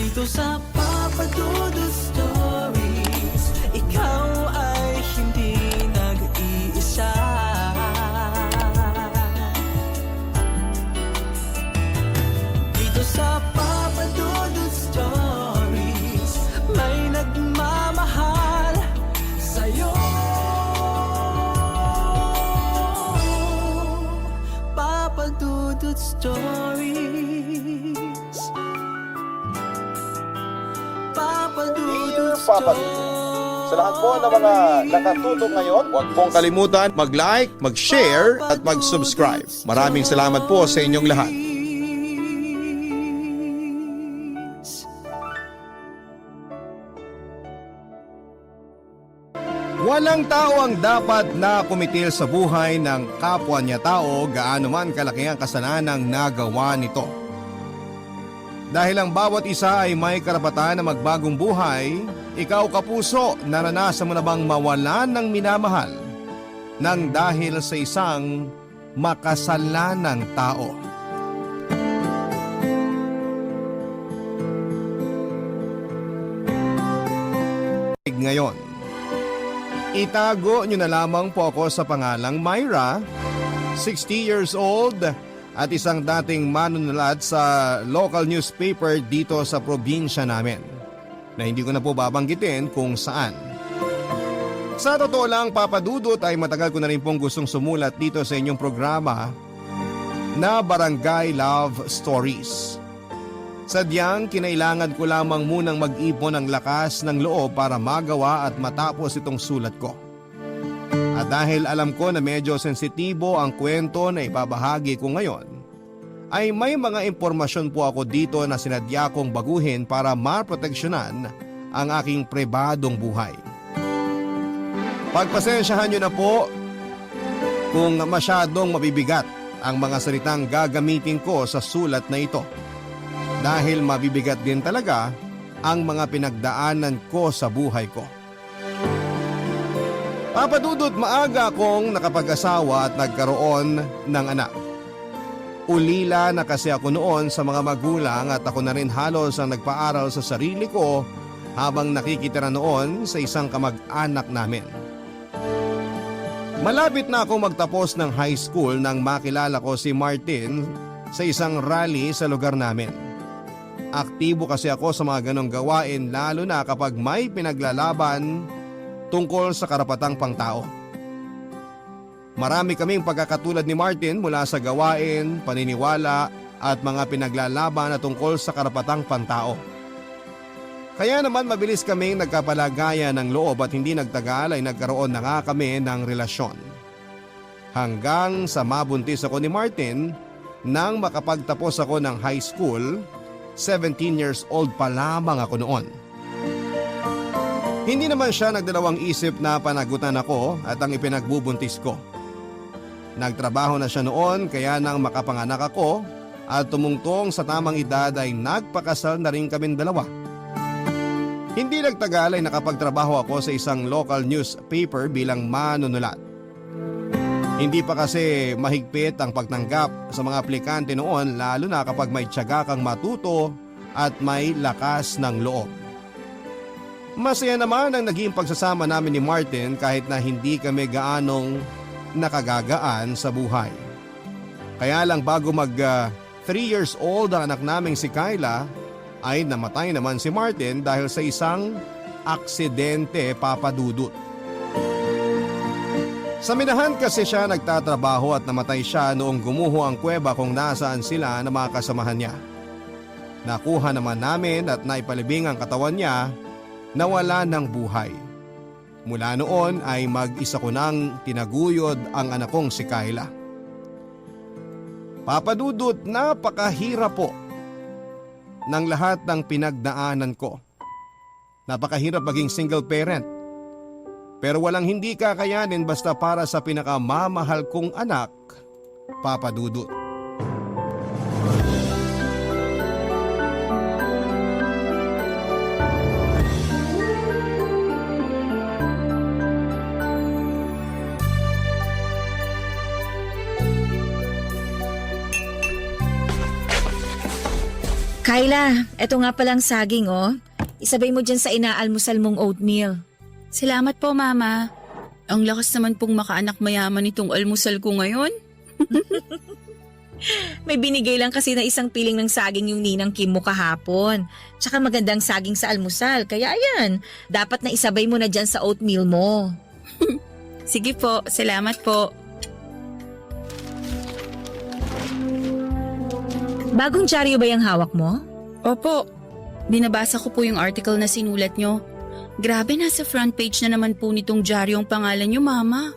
Dito sa Papa Dudut Stories, ikaw ay hindi nag-iisa. Dito sa Papa Dudut Stories, may nagmamahal sa'yo. Papa Dudut Stories, Papa Dudut Papa Dudut. Sa lahat po ng mga nakatutok ngayon, huwag pong kalimutan mag-like, mag-share at mag-subscribe. Maraming salamat po sa inyong lahat. Walang tao ang dapat na kumitil sa buhay ng kapwa niya tao gaano man kalaki ang kasalanang nagawa nito. Dahil ang bawat isa ay may karapatan na magbagong buhay, ikaw kapuso, naranasan mo na bang mawalan ng minamahal nang dahil sa isang makasalanang tao? Ngayon, itago nyo na lamang po ako sa pangalang Myra, 60 years old, at isang dating manunulat sa local newspaper dito sa probinsya namin, na hindi ko na po babanggitin kung saan. Sa totoo lang, Papa Dudut, ay matagal ko na rin pong gustong sumulat dito sa inyong programa na Barangay Love Stories. Sadyang kinailangan ko lamang munang mag-ipon ng lakas ng loob para magawa at matapos itong sulat ko. At dahil alam ko na medyo sensitibo ang kwento na ibabahagi ko ngayon, ay may mga impormasyon po ako dito na sinadya kong baguhin para maproteksyonan ang aking pribadong buhay. Pagpasensyahan nyo na po kung masyadong mabibigat ang mga salitang gagamitin ko sa sulat na ito. Dahil mabibigat din talaga ang mga pinagdaanan ko sa buhay ko. Papa Dudut, maaga akong nakapag-asawa at nagkaroon ng anak. Ulila na kasi ako noon sa mga magulang at ako na rin halos ang nagpaaral sa sarili ko habang nakikitira noon sa isang kamag-anak namin. Malapit na akong magtapos ng high school nang makilala ko si Martin sa isang rally sa lugar namin. Aktibo kasi ako sa mga ganong gawain, lalo na kapag may pinaglalaban tungkol sa karapatang pangtao. Marami kaming pagkakatulad ni Martin mula sa gawain, paniniwala at mga pinaglalaban na tungkol sa karapatang pantao. Kaya naman mabilis kaming nagkapalagayan ng loob at hindi nagtagal ay nagkaroon na nga kami ng relasyon. Hanggang sa mabuntis ako ni Martin nang makapagtapos ako ng high school, 17 years old pa lamang ako noon. Hindi naman siya nagdalawang isip na panagutan ako at ang ipinagbubuntis ko. Nagtrabaho na siya noon kaya nang makapanganak ako at tumungtong sa tamang edad ay nagpakasal na rin kaming dalawa. Hindi nagtagal ay nakapagtrabaho ako sa isang local newspaper bilang manunulat. Hindi pa kasi mahigpit ang pagtanggap sa mga aplikante noon, lalo na kapag may tiyaga kang matuto at may lakas ng loob. Masaya naman ang naging pagsasama namin ni Martin kahit na hindi kami gaanong nakagagaan sa buhay. Kaya lang bago mag 3 years old ang anak naming si Kyla, ay namatay naman si Martin dahil sa isang aksidente, Papa Dudut. Sa minahan kasi siya nagtatrabaho at namatay siya noong gumuho ang kuweba kung nasaan sila na mga kasamahan niya. Nakuha naman namin at naipalibing ang katawan niya na wala ng buhay. Mula noon ay mag-isa ko nang tinaguyod ang anak kong si Kyla. Papa Dudut, napakahirap po ng lahat ng pinagdaanan ko. Napakahirap maging single parent. Pero walang hindi kakayanin basta para sa pinakamamahal kong anak, Papa Dudut. Kyla, eto nga palang saging oh. Isabay mo dyan sa inaalmusal mong oatmeal. Salamat po, Mama. Ang lakas naman pong makaanak mayaman itong almusal ko ngayon. May binigay lang kasi na isang piling ng saging yung ninang Kim mo kahapon. Tsaka magandang saging sa almusal, kaya ayan, dapat na isabay mo na dyan sa oatmeal mo. Sige po, salamat po. Bagong dyaryo ba yung hawak mo? Opo, binabasa ko po yung article na sinulat nyo. Grabe, nasa front page na naman po nitong dyaryo ang pangalan nyo, Mama.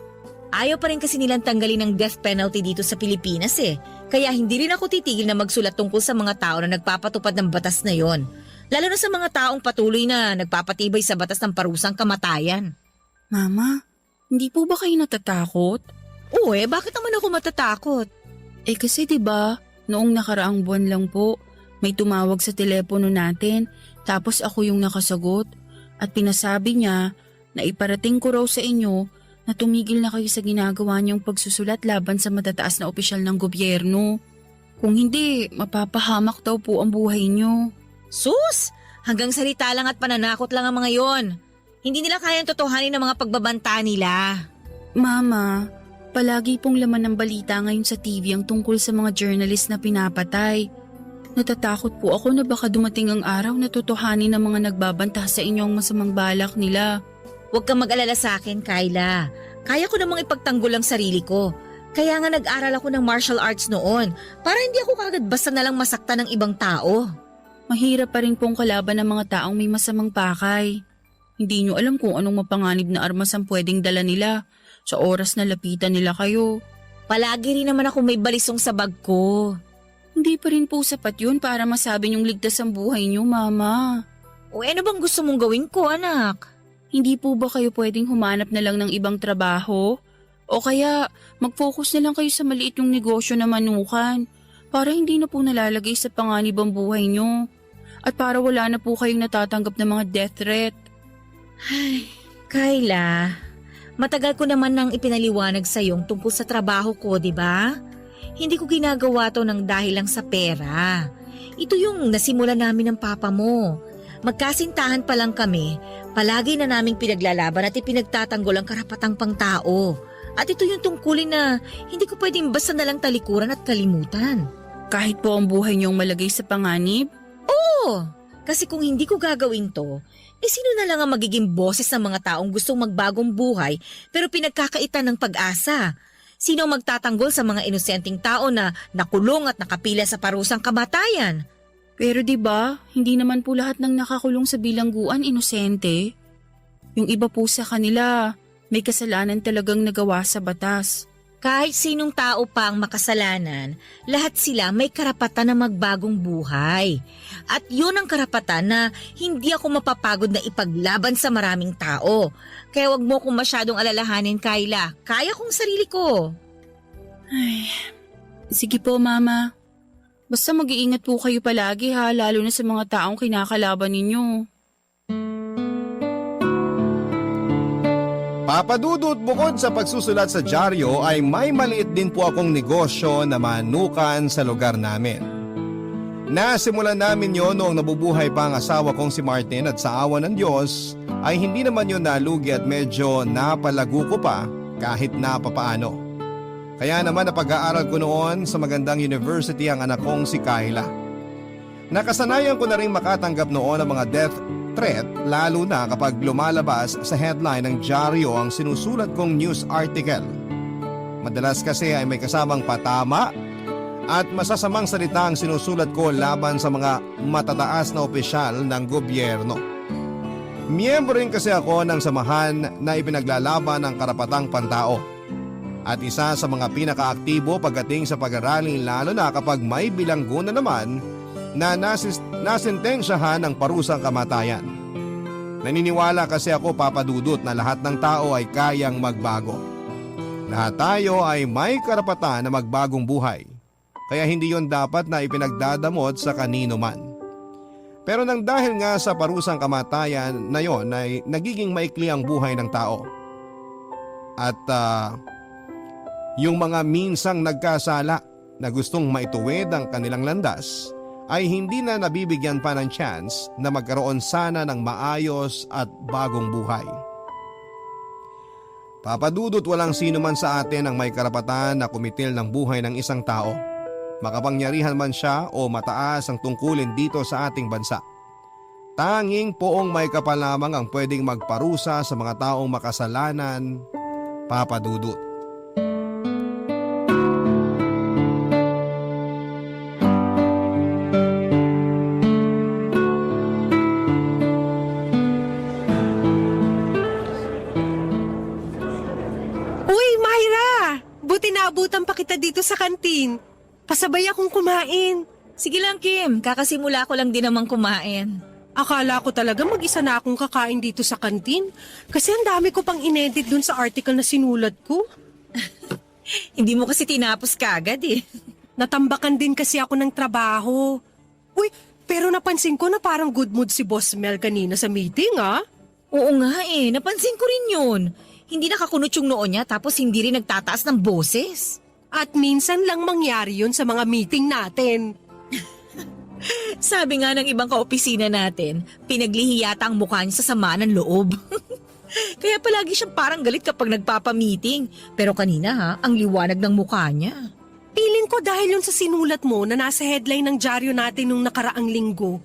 Ayaw pa rin kasi nilang tanggalin ng death penalty dito sa Pilipinas eh. Kaya hindi rin ako titigil na magsulat tungkol sa mga tao na nagpapatupad ng batas na yon. Lalo na sa mga taong patuloy na nagpapatibay sa batas ng parusang kamatayan. Mama, hindi po ba kayo natatakot? Oo bakit naman ako matatakot? Kasi 'di ba, noong nakaraang buwan lang po, may tumawag sa telepono natin, tapos ako yung nakasagot. At pinasabi niya na iparating ko raw sa inyo na tumigil na kayo sa ginagawa niyong pagsusulat laban sa matataas na opisyal ng gobyerno. Kung hindi, mapapahamak daw po ang buhay niyo. Sus! Hanggang salita lang at pananakot lang ang mga yon. Hindi nila kayang totohanin ang mga pagbabanta nila. Mama, palagi pong laman ng balita ngayon sa TV ang tungkol sa mga journalist na pinapatay. Natatakot po ako na baka dumating ang araw na totohanin ng mga nagbabanta sa inyong masamang balak nila. Huwag kang mag-alala sa akin, Kyla. Kaya ko namang ipagtanggol ang sarili ko. Kaya nga nag-aral ako ng martial arts noon para hindi ako kagad basta nalang masaktan ng ibang tao. Mahirap pa rin pong kalaban ng mga taong may masamang pakay. Hindi nyo alam kung anong mapanganib na armas ang pwedeng dala nila sa oras na lapitan nila kayo. Palagi rin naman ako may balisong sa bag ko. Hindi pa rin po sapat yun para masabi nyong ligtas ang buhay nyo, Mama. Ano bang gusto mong gawin ko, anak? Hindi po ba kayo pwedeng humanap na lang ng ibang trabaho? O kaya mag-focus na lang kayo sa maliit yung negosyo na manukan para hindi na po nalalagay sa panganib ang buhay nyo. At para wala na po kayong natatanggap ng mga death threat. Ay, Kyla, matagal ko naman nang ipinaliwanag sa iyong tungkol sa trabaho ko, di ba? Hindi ko ginagawa to ng dahil lang sa pera. Ito yung nasimula namin ng papa mo. Magkasintahan pa lang kami, palagi na naming pinaglalaban at ipinagtatanggol ang karapatang pangtao. At ito yung tungkulin na hindi ko pwedeng basta nalang talikuran at kalimutan. Kahit po ang buhay niyong malagay sa panganib? Oo, kasi kung hindi ko gagawin to, sino na lang ang magiging boses ng mga taong gustong magbagong buhay pero pinagkakaitan ng pag-asa? Sino ang magtatanggol sa mga inosenteng tao na nakulong at nakapila sa parusang kamatayan? Pero 'di ba, hindi naman po lahat ng nakakulong sa bilangguan inosente. Yung iba po sa kanila, may kasalanan talagang nagawa sa batas. Kahit sinong tao pa ang makasalanan, lahat sila may karapatan na magbagong buhay. At yun ang karapatan na hindi ako mapapagod na ipaglaban sa maraming tao. Kaya wag mo kong masyadong alalahanin, Kyla. Kaya kong sarili ko. Ay, sige po, Mama. Basta mag-iingat po kayo palagi ha, lalo na sa mga taong kinakalaban ninyo. Papadudot, bukod sa pagsusulat sa dyaryo ay may maliit din po akong negosyo na manukan sa lugar namin. Nasimulan namin yon noong nabubuhay pa ang asawa kong si Martin at sa awa ng Diyos ay hindi naman yun nalugi at medyo napalago ko pa kahit napapaano. Kaya naman napag-aaral ko noon sa magandang university ang anak kong si Kyla. Nakasanayan ko na rin makatanggap noon ng mga death threat lalo na kapag lumalabas sa headline ng dyaryo ang sinusulat kong news article. Madalas kasi ay may kasamang patama at masasamang salita ang sinusulat ko laban sa mga matataas na opisyal ng gobyerno. Miyembro rin kasi ako ng samahan na ipinaglalaban ng karapatang pantao. At isa sa mga pinakaaktibo pagdating sa pag-aralin lalo na kapag may bilanggo na naman na nasentensyahan ng parusang kamatayan. Naniniwala kasi ako, Papa Dudut, na lahat ng tao ay kayang magbago. Lahat tayo ay may karapatan na magbagong buhay. Kaya hindi yon dapat na ipinagdadamot sa kanino man. Pero nang dahil nga sa parusang kamatayan na yon ay nagiging maikli ang buhay ng tao. At yung mga minsang nagkasala na gustong maituwid ang kanilang landas ay hindi na nabibigyan pa ng chance na magkaroon sana ng maayos at bagong buhay. Papadudot, walang sino man sa atin ang may karapatan na kumitil ng buhay ng isang tao. Makapangyarihan man siya o mataas ang tungkulin dito sa ating bansa. Tanging poong may kapal lamang ang pwedeng magparusa sa mga taong makasalanan, Papadudot. Uy, Myra! Buti naabutan pa kita dito sa kantin. Pasabay akong kumain. Sige lang, Kim. Kakasimula ko lang din namang kumain. Akala ko talaga mag-isa na akong kakain dito sa kantin. Kasi ang dami ko pang inedit dun sa article na sinulat ko. Hindi mo kasi tinapos kagad eh. Natambakan din kasi ako ng trabaho. Uy, pero napansin ko na parang good mood si Boss Mel kanina sa meeting, ah. Oo nga eh. Napansin ko rin yun. Hindi nakakunot yung noo niya tapos hindi rin nagtataas ng boses. At minsan lang mangyari yun sa mga meeting natin. Sabi nga ng ibang kaopisina natin, pinaglihi yata ang mukha niya sa sama ng loob. Kaya palagi siyang parang galit kapag nagpapamiting. Pero kanina ha, ang liwanag ng mukha niya. Piling ko dahil yun sa sinulat mo na nasa headline ng dyaryo natin nung nakaraang linggo.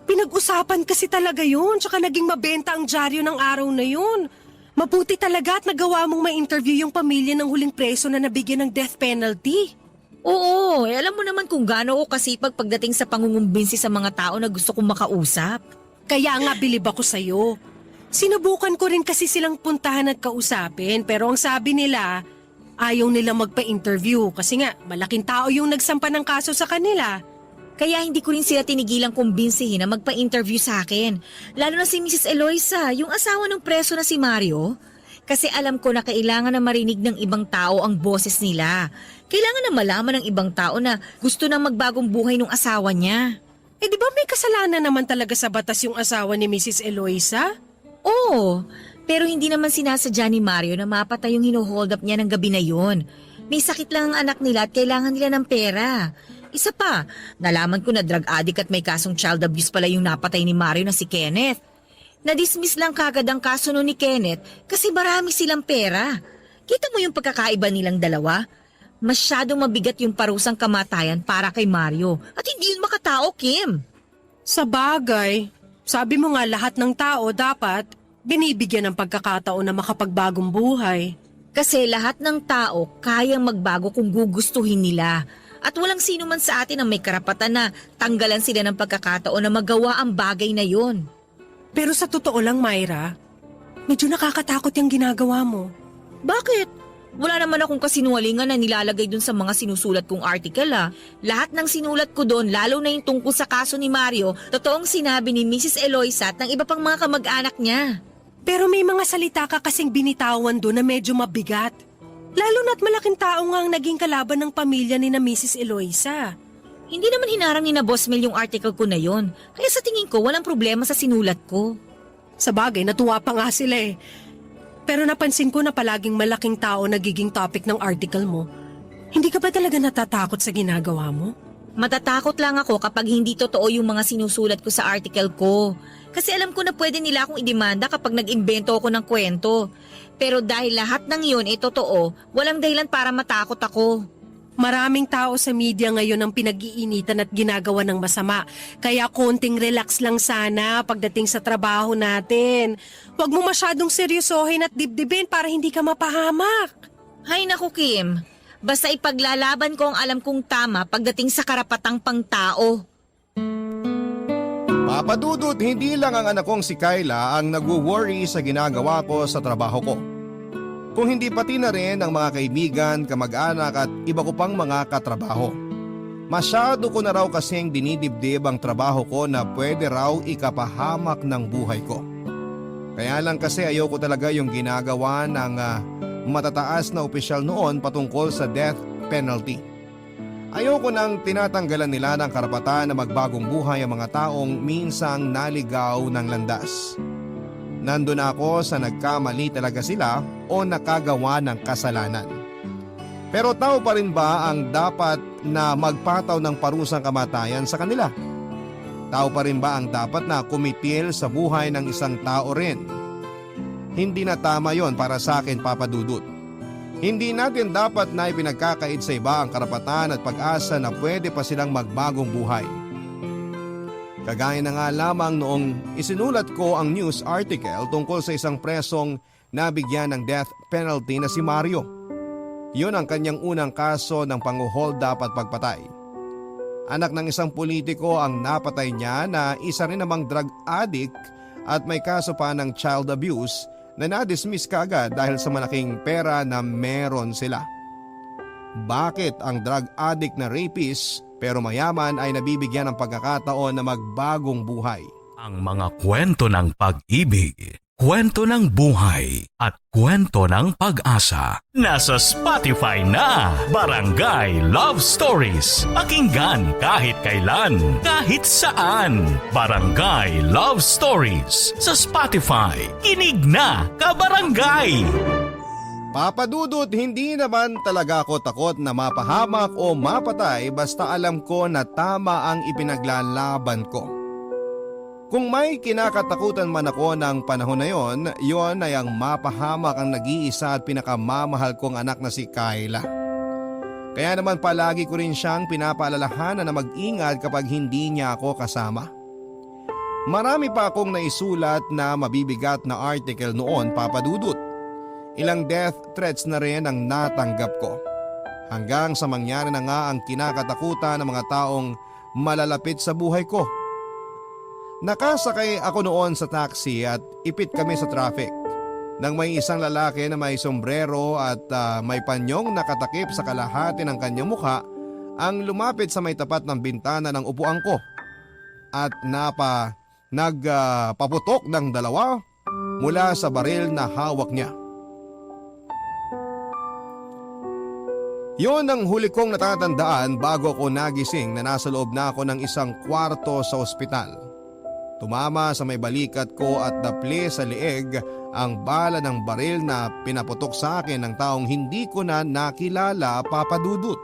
Pinag-usapan kasi talaga yun, tsaka naging mabenta ang dyaryo ng araw na yun. Mabuti talaga at nagawa mong ma-interview yung pamilya ng huling preso na nabigyan ng death penalty. Oo, alam mo naman kung gaano ako kasipag pagdating sa pangungumbinsi sa mga tao na gusto kong makausap. Kaya nga bilib ako sa'yo. Sinubukan ko rin kasi silang puntahan at kausapin pero ang sabi nila, ayaw nila magpa-interview kasi nga malaking tao yung nagsampa ng kaso sa kanila. Kaya hindi ko rin sila tinigilang kumbinsihin na magpa-interview sa akin. Lalo na si Mrs. Eloisa, yung asawa ng preso na si Mario. Kasi alam ko na kailangan na marinig ng ibang tao ang boses nila. Kailangan na malaman ng ibang tao na gusto nang magbagong buhay ng asawa niya. Eh di ba may kasalanan naman talaga sa batas yung asawa ni Mrs. Eloisa? Oo, pero hindi naman sinasadya ni Mario na mapatay yung hino-hold up niya ng gabi na yun. May sakit lang ang anak nila at kailangan nila ng pera. Isa pa, nalaman ko na drug addict at may kasong child abuse pala yung napatay ni Mario na si Kenneth. Na-dismiss lang kagad ang kaso nun ni Kenneth kasi marami silang pera. Kita mo yung pagkakaiba nilang dalawa? Masyadong mabigat yung parusang kamatayan para kay Mario at hindi yun makatao, Kim. Sa bagay, sabi mo nga lahat ng tao dapat binibigyan ng pagkakataon na makapagbagong buhay. Kasi lahat ng tao kayang magbago kung gugustuhin nila. At walang sino man sa atin ang may karapatan na tanggalan sila ng pagkakataon na magawa ang bagay na yun. Pero sa totoo lang, Myra, medyo nakakatakot yung ginagawa mo. Bakit? Wala naman akong kasinungalingan na nilalagay dun sa mga sinusulat kong article ah. Lahat ng sinulat ko dun, lalo na yung tungkol sa kaso ni Mario, totoong sinabi ni Mrs. Eloisa at ng iba pang mga kamag-anak niya. Pero may mga salita ka kasing binitawan doon na medyo mabigat. Lalo na't malaking tao nga ang naging kalaban ng pamilya ni na Mrs. Eloisa. Hindi naman hinarang ni na Boss Mel yung article ko na yon. Kaya sa tingin ko, walang problema sa sinulat ko. Sa bagay, natuwa pa nga sila eh. Pero napansin ko na palaging malaking tao nagiging topic ng article mo. Hindi ka ba talaga natatakot sa ginagawa mo? Matatakot lang ako kapag hindi totoo yung mga sinusulat ko sa article ko. Kasi alam ko na pwede nila akong idemanda kapag nag-imbento ako ng kwento. Pero dahil lahat ng yun ay totoo, walang dahilan para matakot ako. Maraming tao sa media ngayon ang pinag-iinitan at ginagawa ng masama. Kaya konting relax lang sana pagdating sa trabaho natin. Huwag mo masyadong seryosohin at dibdibin para hindi ka mapahamak. Hay naku Kim, basta ipaglalaban ko ang alam kong tama pagdating sa karapatang pangtao. Papadudot, hindi lang ang anak kong si Kyla ang nagwo-worry sa ginagawa ko sa trabaho ko. Kung hindi pati na rin ang mga kaibigan, kamag-anak at iba ko pang mga katrabaho. Masyado ko na raw kasing dinidibdib ang trabaho ko na pwede raw ikapahamak ng buhay ko. Kaya lang kasi ayoko talaga yung ginagawa ng matataas na opisyal noon patungkol sa death penalty. Ayoko nang tinatanggalan nila ng karapatan na magbagong buhay ang mga taong minsang naligaw ng landas. Nandun ako sa nagkamali talaga sila o nakagawa ng kasalanan. Pero tao pa rin ba ang dapat na magpataw ng parusang kamatayan sa kanila? Tao pa rin ba ang dapat na kumitil sa buhay ng isang tao rin? Hindi na tama yon para sa akin, Papa Dudut. Hindi natin dapat na ipinagkakait sa iba ang karapatan at pag-asa na pwede pa silang magbagong buhay. Kagaya na nga lamang noong isinulat ko ang news article tungkol sa isang presong nabigyan ng death penalty na si Mario. Yun ang kanyang unang kaso ng pang-hold up at pagpatay. Anak ng isang politiko ang napatay niya na isa rin namang drug addict at may kaso pa ng child abuse na na-dismiss kaagad dahil sa malaking pera na meron sila. Bakit ang drug addict na rapist pero mayaman ay nabibigyan ng pagkakataon na magbagong buhay? Ang mga kwento ng pag-ibig, kwento ng buhay at kwento ng pag-asa. Nasa Spotify na, Barangay Love Stories. Pakinggan kahit kailan, kahit saan. Barangay Love Stories sa Spotify. Kinig na, kabarangay! Papa Dudut, hindi naman talaga ako takot na mapahamak o mapatay basta alam ko na tama ang ipinaglalaban ko. Kung may kinakatakutan man ako ng panahon na yon ay ang mapahamak ang nag-iisa at pinakamamahal kong anak na si Kayla. Kaya naman palagi ko rin siyang pinapaalalahanan na mag-ingat kapag hindi niya ako kasama. Marami pa akong naisulat na mabibigat na article noon, Papa Dudut. Ilang death threats na rin ang natanggap ko. Hanggang sa mangyari na nga ang kinakatakutan ng mga taong malalapit sa buhay ko. Nakasakay ako noon sa taxi at ipit kami sa traffic. Nang may isang lalaki na may sombrero at may panyong nakatakip sa kalahati ng kanyang mukha ang lumapit sa may tapat ng bintana ng upuan ko. At nagpaputok ng dalawa mula sa baril na hawak niya. Yon ang huli kong natatandaan bago ako nagising na nasa loob na ako ng isang kwarto sa ospital. Tumama sa may balikat ko at napli sa leeg ang bala ng baril na pinaputok sa akin ng taong hindi ko na nakilala, Papa Dudut.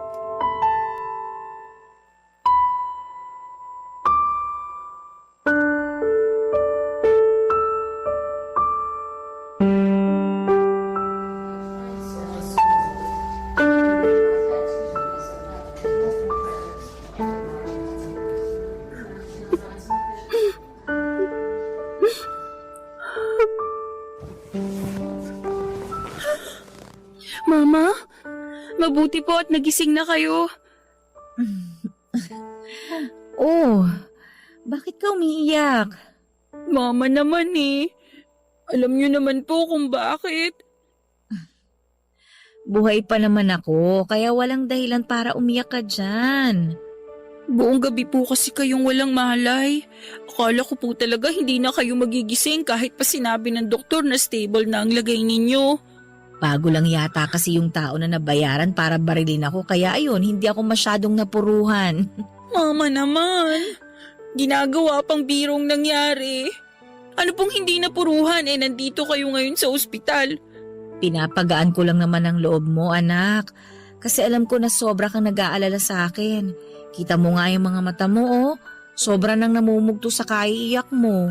Mama, mabuti po at nagising na kayo. Oh, bakit ka umiiyak? Mama naman eh. Alam niyo naman po kung bakit. Buhay pa naman ako, kaya walang dahilan para umiyak ka dyan. Buong gabi po kasi kayong walang malay. Akala ko po talaga hindi na kayo magigising kahit pa sinabi ng doktor na stable na ang lagay ninyo. Bago lang yata kasi yung tao na nabayaran para barilin ako, kaya ayun, hindi ako masyadong napuruhan. Mama naman, ginagawa pang birong nangyari. Ano pong hindi napuruhan nandito kayo ngayon sa ospital? Pinapagaan ko lang naman ang loob mo, anak. Kasi alam ko na sobra kang nag-aalala sa akin. Kita mo nga yung mga mata mo, oh. Sobra nang namumugto sa kaiiyak mo.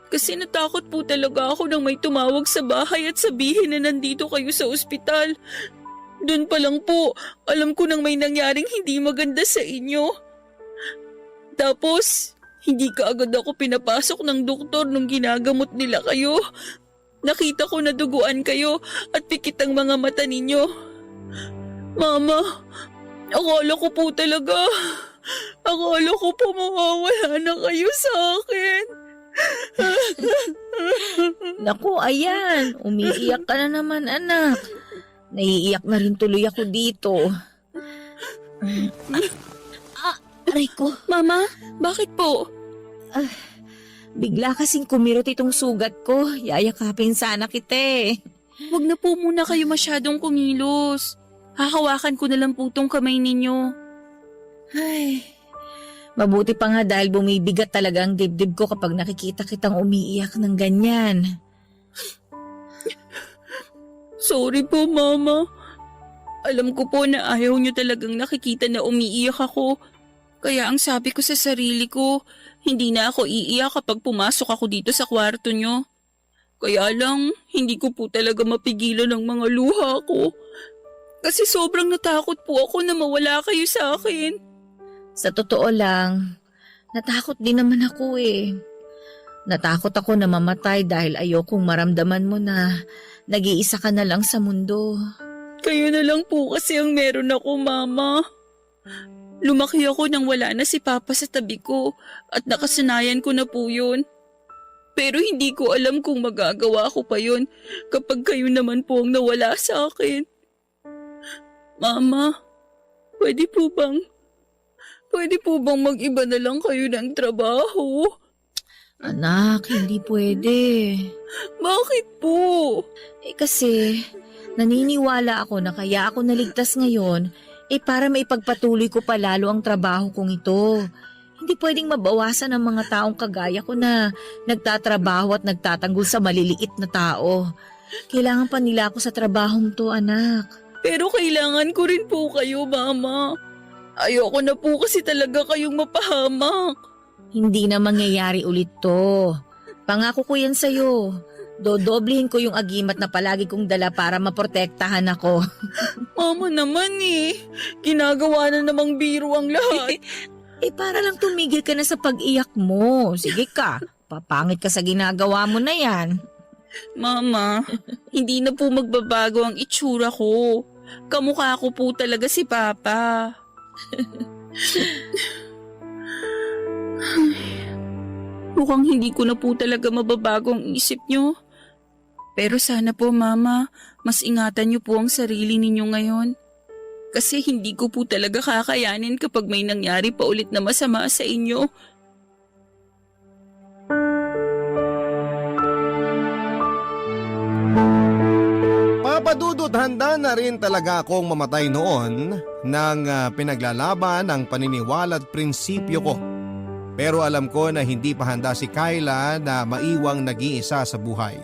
Kasi natakot po talaga ako nang may tumawag sa bahay at sabihin na nandito kayo sa ospital. Doon pa lang po, alam ko nang may nangyaring hindi maganda sa inyo. Tapos, hindi kaagad ako pinapasok ng doktor nung ginagamot nila kayo. Nakita ko na duguan kayo at pikit ang mga mata ninyo. Mama, akala ko po talaga. Akala ko po mawawala na kayo sa akin. Naku, ayan. Umiiyak ka na naman, anak. Naiiyak na rin tuloy ako dito. Aray ko. Mama, bakit po? Bigla kasing kumirot itong sugat ko. Yayakapin sana kita eh. Huwag na po muna kayo masyadong kumilos. Hahawakan ko na lang po tong kamay ninyo. Ay, mabuti pa nga dahil bumibigat talaga ang dibdib ko kapag nakikita kitang umiiyak ng ganyan. Sorry po, Mama. Alam ko po na ayaw niyo talagang nakikita na umiiyak ako. Kaya ang sabi ko sa sarili ko, hindi na ako iiyak kapag pumasok ako dito sa kwarto niyo. Kaya lang, hindi ko po talaga mapigilan ang mga luha ko. Kasi sobrang natakot po ako na mawala kayo sa akin. Sa totoo lang, natakot din naman ako eh. Natakot ako na mamatay dahil ayokong maramdaman mo na nag-iisa ka na lang sa mundo. Kayo na lang po kasi ang meron ako, Mama. Lumaki ako nang wala na si Papa sa tabi ko at nakasanayan ko na po yun. Pero hindi ko alam kung magagawa ko pa yun kapag kayo naman po ang nawala sa akin. Mama, pwede po bang mag-iba na lang kayo ng trabaho? Anak, hindi pwede. Bakit po? Kasi naniniwala ako na kaya ako naligtas ngayon para maipagpatuloy ko pa lalo ang trabaho kong ito. Hindi pwedeng mabawasan ang mga taong kagaya ko na nagtatrabaho at nagtatanggol sa maliliit na tao. Kailangan pa nila ako sa trabahong to, anak. Pero kailangan ko rin po kayo, Mama. Ayoko na po kasi talaga kayong mapahamak. Hindi na mangyayari ulit to. Pangako ko yan sa'yo. Dodoblihin ko yung agimat na palagi kong dala para maprotektahan ako. Mama naman eh. Ginagawa na namang biro ang lahat. Para lang tumigil ka na sa pag-iyak mo. Sige ka, papangit ka sa ginagawa mo na yan. Mama, hindi na po magbabago ang itsura ko. Kamukha ko po talaga si Papa. Mukhang hindi ko na po talaga mababago ang isip niyo. Pero sana po, Mama, mas ingatan niyo po ang sarili ninyo ngayon. Kasi hindi ko po talaga kakayanin kapag may nangyari pa ulit na masama sa inyo. Papa Dudut, handa na rin talaga akong mamatay noon nang pinaglalaban ang paniniwala at prinsipyo ko. Pero alam ko na hindi pa handa si Kyla na maiwang nag-iisa sa buhay.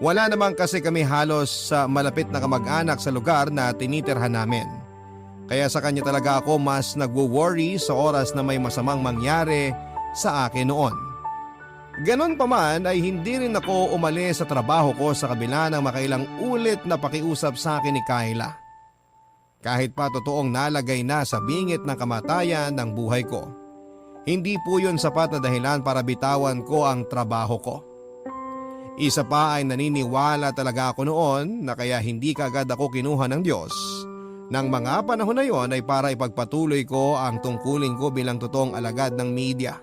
Wala naman kasi kami halos sa malapit na kamag-anak sa lugar na tinitirhan namin. Kaya sa kanya talaga ako mas nagwo-worry sa oras na may masamang mangyari sa akin noon. Ganon pa man ay hindi rin ako umalis sa trabaho ko sa kabila ng makailang ulit na pakiusap sa akin ni Kyla. Kahit pa totoong nalagay na sa bingit ng kamatayan ng buhay ko. Hindi po yun sapat na dahilan para bitawan ko ang trabaho ko. Isa pa ay naniniwala talaga ako noon na kaya hindi kaagad ako kinuha ng Diyos. Nang mga panahon na yon ay para ipagpatuloy ko ang tungkulin ko bilang totoong alagad ng media.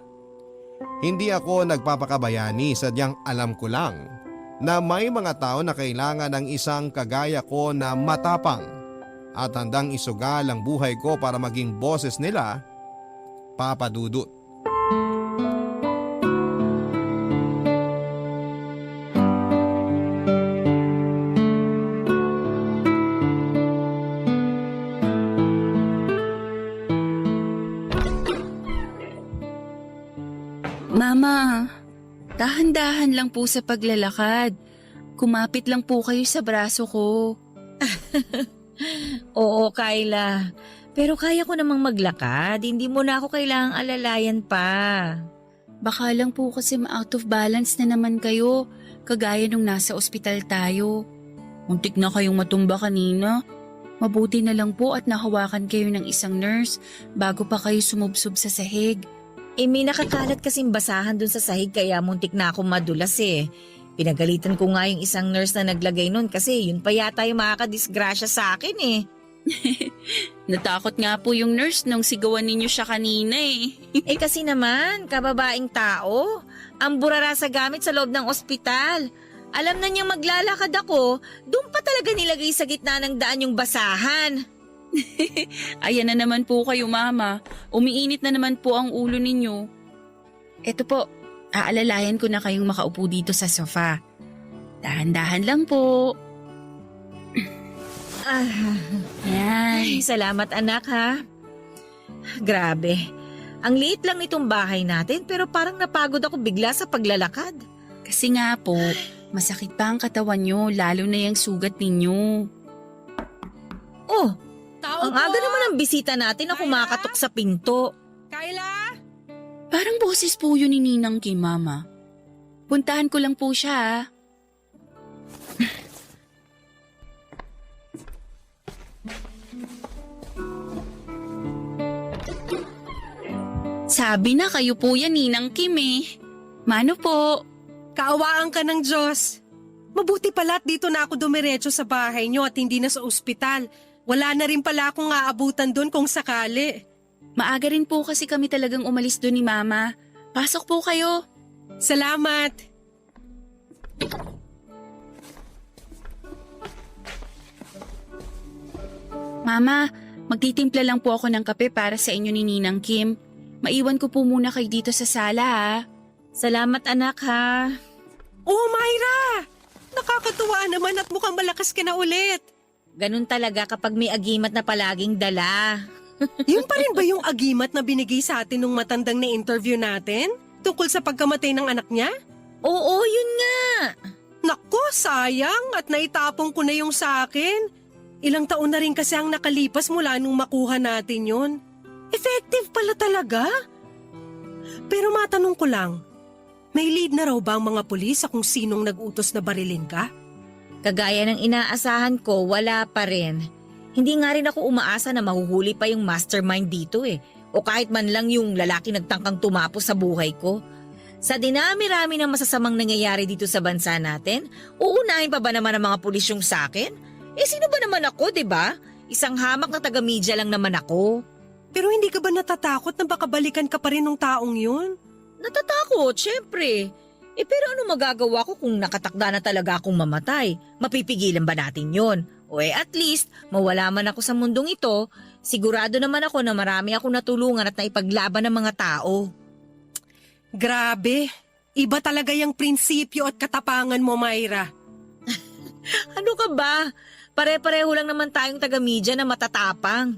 Hindi ako nagpapakabayani, sadyang alam ko lang na may mga tao na kailangan ng isang kagaya ko na matapang at handang isugal ang buhay ko para maging boses nila, Papa Dudut. Mama, dahan-dahan lang po sa paglalakad. Kumapit lang po kayo sa braso ko. Oo, Kyla. Pero kaya ko namang maglakad. Hindi mo na ako kailangang alalayan pa. Baka lang po kasi ma-out of balance na naman kayo, kagaya nung nasa ospital tayo. Muntik na kayong matumba kanina. Mabuti na lang po at nahawakan kayo ng isang nurse bago pa kayo sumubsob sa sahig. May nakakalat kasing basahan dun sa sahig kaya muntik na akong madulas eh. Pinagalitan ko nga yung isang nurse na naglagay nun kasi yun pa yata yung makakadisgrasya sa akin eh. Natakot nga po yung nurse nung sigawan ninyo siya kanina eh. Kasi naman, kababaeng tao, ang burara sa gamit sa loob ng ospital. Alam na niyang maglalakad ako, doon pa talaga nilagay sa gitna ng daan yung basahan. Ayan na naman po kayo, Mama. Umiinit na naman po ang ulo ninyo. Eto po, aalalayan ko na kayong makaupo dito sa sofa. Dahan-dahan lang po. Yan. Ay, salamat anak ha. Grabe, ang liit lang nitong bahay natin pero parang napagod ako bigla sa paglalakad. Kasi nga po, masakit pa ang katawan nyo, lalo na yung sugat ninyo. Oh, Tao ang po! aga naman ang bisita natin na kumakatok sa pinto. Kayla? Parang boses po yun ni Ninang Kim, Mama. Puntahan ko lang po siya, ah. Sabi na kayo po yan, Ninang Kim eh. Mano po? Kaawaan ka ng Diyos. Mabuti pala at dito na ako dumiretso sa bahay niyo at hindi na sa ospital. Wala na rin pala akong aabutan doon kung sakali. Maaga rin po kasi kami talagang umalis doon ni Mama. Pasok po kayo. Salamat. Mama, magtitimpla lang po ako ng kape para sa inyo ni Ninang Kim. Maiwan ko po muna kayo dito sa sala, ha. Salamat anak ha. Oh, Myra! Nakakatuwa naman at mukhang malakas ka na ulit. Ganun talaga kapag may agimat na palaging dala. Yun pa rin ba yung agimat na binigay sa atin nung matandang na-interview natin? Tungkol sa pagkamatay ng anak niya? Oo, yun nga. Nako, sayang at naitapong ko na yung sa akin. Ilang taon na rin kasi ang nakalipas mula nung makuha natin yon. Effective pala talaga. Pero matanong ko lang, may lead na raw ba ang mga pulis sa kung sinong nag-utos na barilin ka? Kagaya ng inaasahan ko, wala pa rin. Hindi nga rin ako umaasa na mahuhuli pa yung mastermind dito eh. O kahit man lang yung lalaki nagtangkang tumapo sa buhay ko. Sa dinami-rami ng masasamang nangyayari dito sa bansa natin, uunahin pa ba naman ng mga pulis yung sakin? Eh sino ba naman ako, 'di ba? Isang hamak na taga-media lang naman ako. Pero hindi ka ba natatakot na baka balikan ka pa rin ng taong yun? Natatakot, syempre. Eh pero ano magagawa ko kung nakatakda na talaga akong mamatay? Mapipigilan ba natin yon? O at least, mawala man ako sa mundong ito, sigurado naman ako na marami akong natulungan at naipaglaban ng mga tao. Grabe, iba talaga yung prinsipyo at katapangan mo, Myra. Ano ka ba? Pare-pareho lang naman tayong taga-media na matatapang.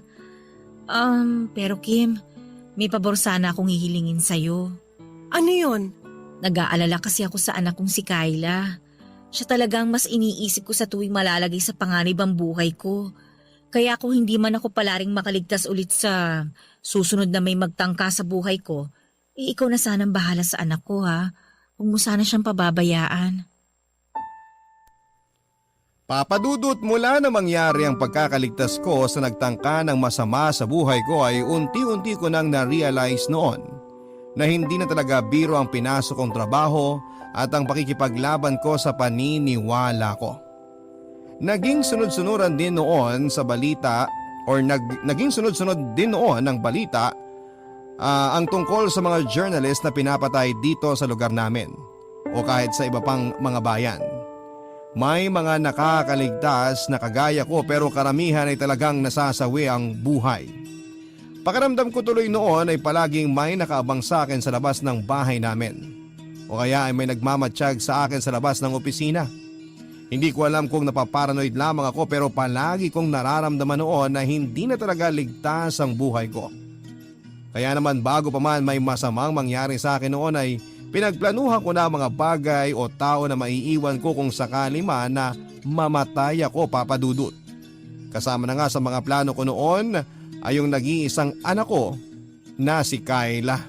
Pero Kim, may pabor sana akong hihilingin sa'yo. Ano yun? Nag-aalala kasi ako sa anak kong si Kayla. Siya talagang mas iniisip ko sa tuwing malalagay sa panganib ang buhay ko. Kaya kung hindi man ako palaring makaligtas ulit sa susunod na may magtangka sa buhay ko, ikaw na sanang bahala sa anak ko ha. Huwag mo sana siyang pababayaan. Papadudot mula na mangyari ang pagkakaligtas ko sa nagtangka ng masama sa buhay ko ay unti-unti ko nang na-realize noon na hindi na talaga biro ang pinasok kong trabaho at ang pakikipaglaban ko sa paniniwala ko. Naging sunod-sunuran din noon sa balita naging sunod-sunod din noon ng balita ang tungkol sa mga journalist na pinapatay dito sa lugar namin o kahit sa iba pang mga bayan. May mga nakakaligtas na kagaya ko pero karamihan ay talagang nasasawi ang buhay. Pakiramdam ko tuloy noon ay palaging may nakaabang sa akin sa labas ng bahay namin. O kaya ay may nagmamatsyag sa akin sa labas ng opisina. Hindi ko alam kung napaparanoid lamang ako pero palagi kong nararamdaman noon na hindi na talaga ligtas ang buhay ko. Kaya naman bago pa man may masamang mangyari sa akin noon ay pinagplanuhan ko na mga bagay o tao na maiiwan ko kung sakali man na mamatay ako, Papadudut. Kasama na nga sa mga plano ko noon ay yung nag-iisang anak ko na si Kayla.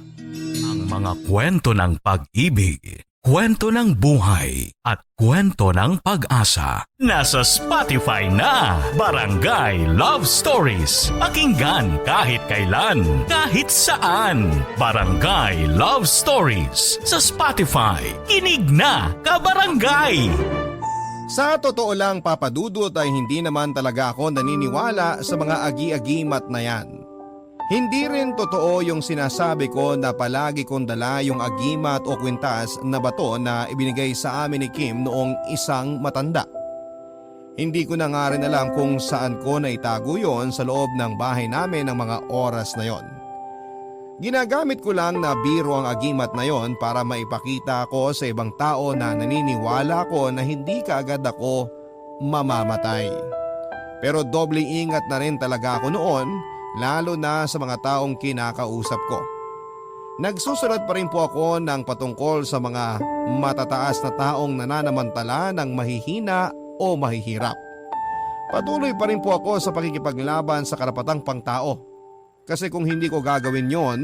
Ang mga kwento ng pag-ibig, kwento ng buhay at kwento ng pag-asa. Nasa Spotify na, Barangay Love Stories. Pakinggan kahit kailan, kahit saan. Barangay Love Stories sa Spotify. Kinig na, kabarangay! Sa totoo lang, Papadudut, ay hindi naman talaga ako naniniwala sa mga agi-agimat na yan. Hindi rin totoo yung sinasabi ko na palagi kong dala yung agimat o kwintas na bato na ibinigay sa amin ni Kim noong isang matanda. Hindi ko na nga rin alam kung saan ko naitago yon sa loob ng bahay namin ng mga oras na yon. Ginagamit ko lang na biro ang agimat na yon para maipakita ko sa ibang tao na naniniwala ko na hindi kaagad ako mamamatay. Pero doble ingat na rin talaga ako noon, lalo na sa mga taong kinakausap ko. Nagsusulat pa rin po ako ng patungkol sa mga matataas na taong nananamantala ng mahihina o mahihirap. Patuloy pa rin po ako sa pakikipaglaban sa karapatang pangtao. Kasi kung hindi ko gagawin yon,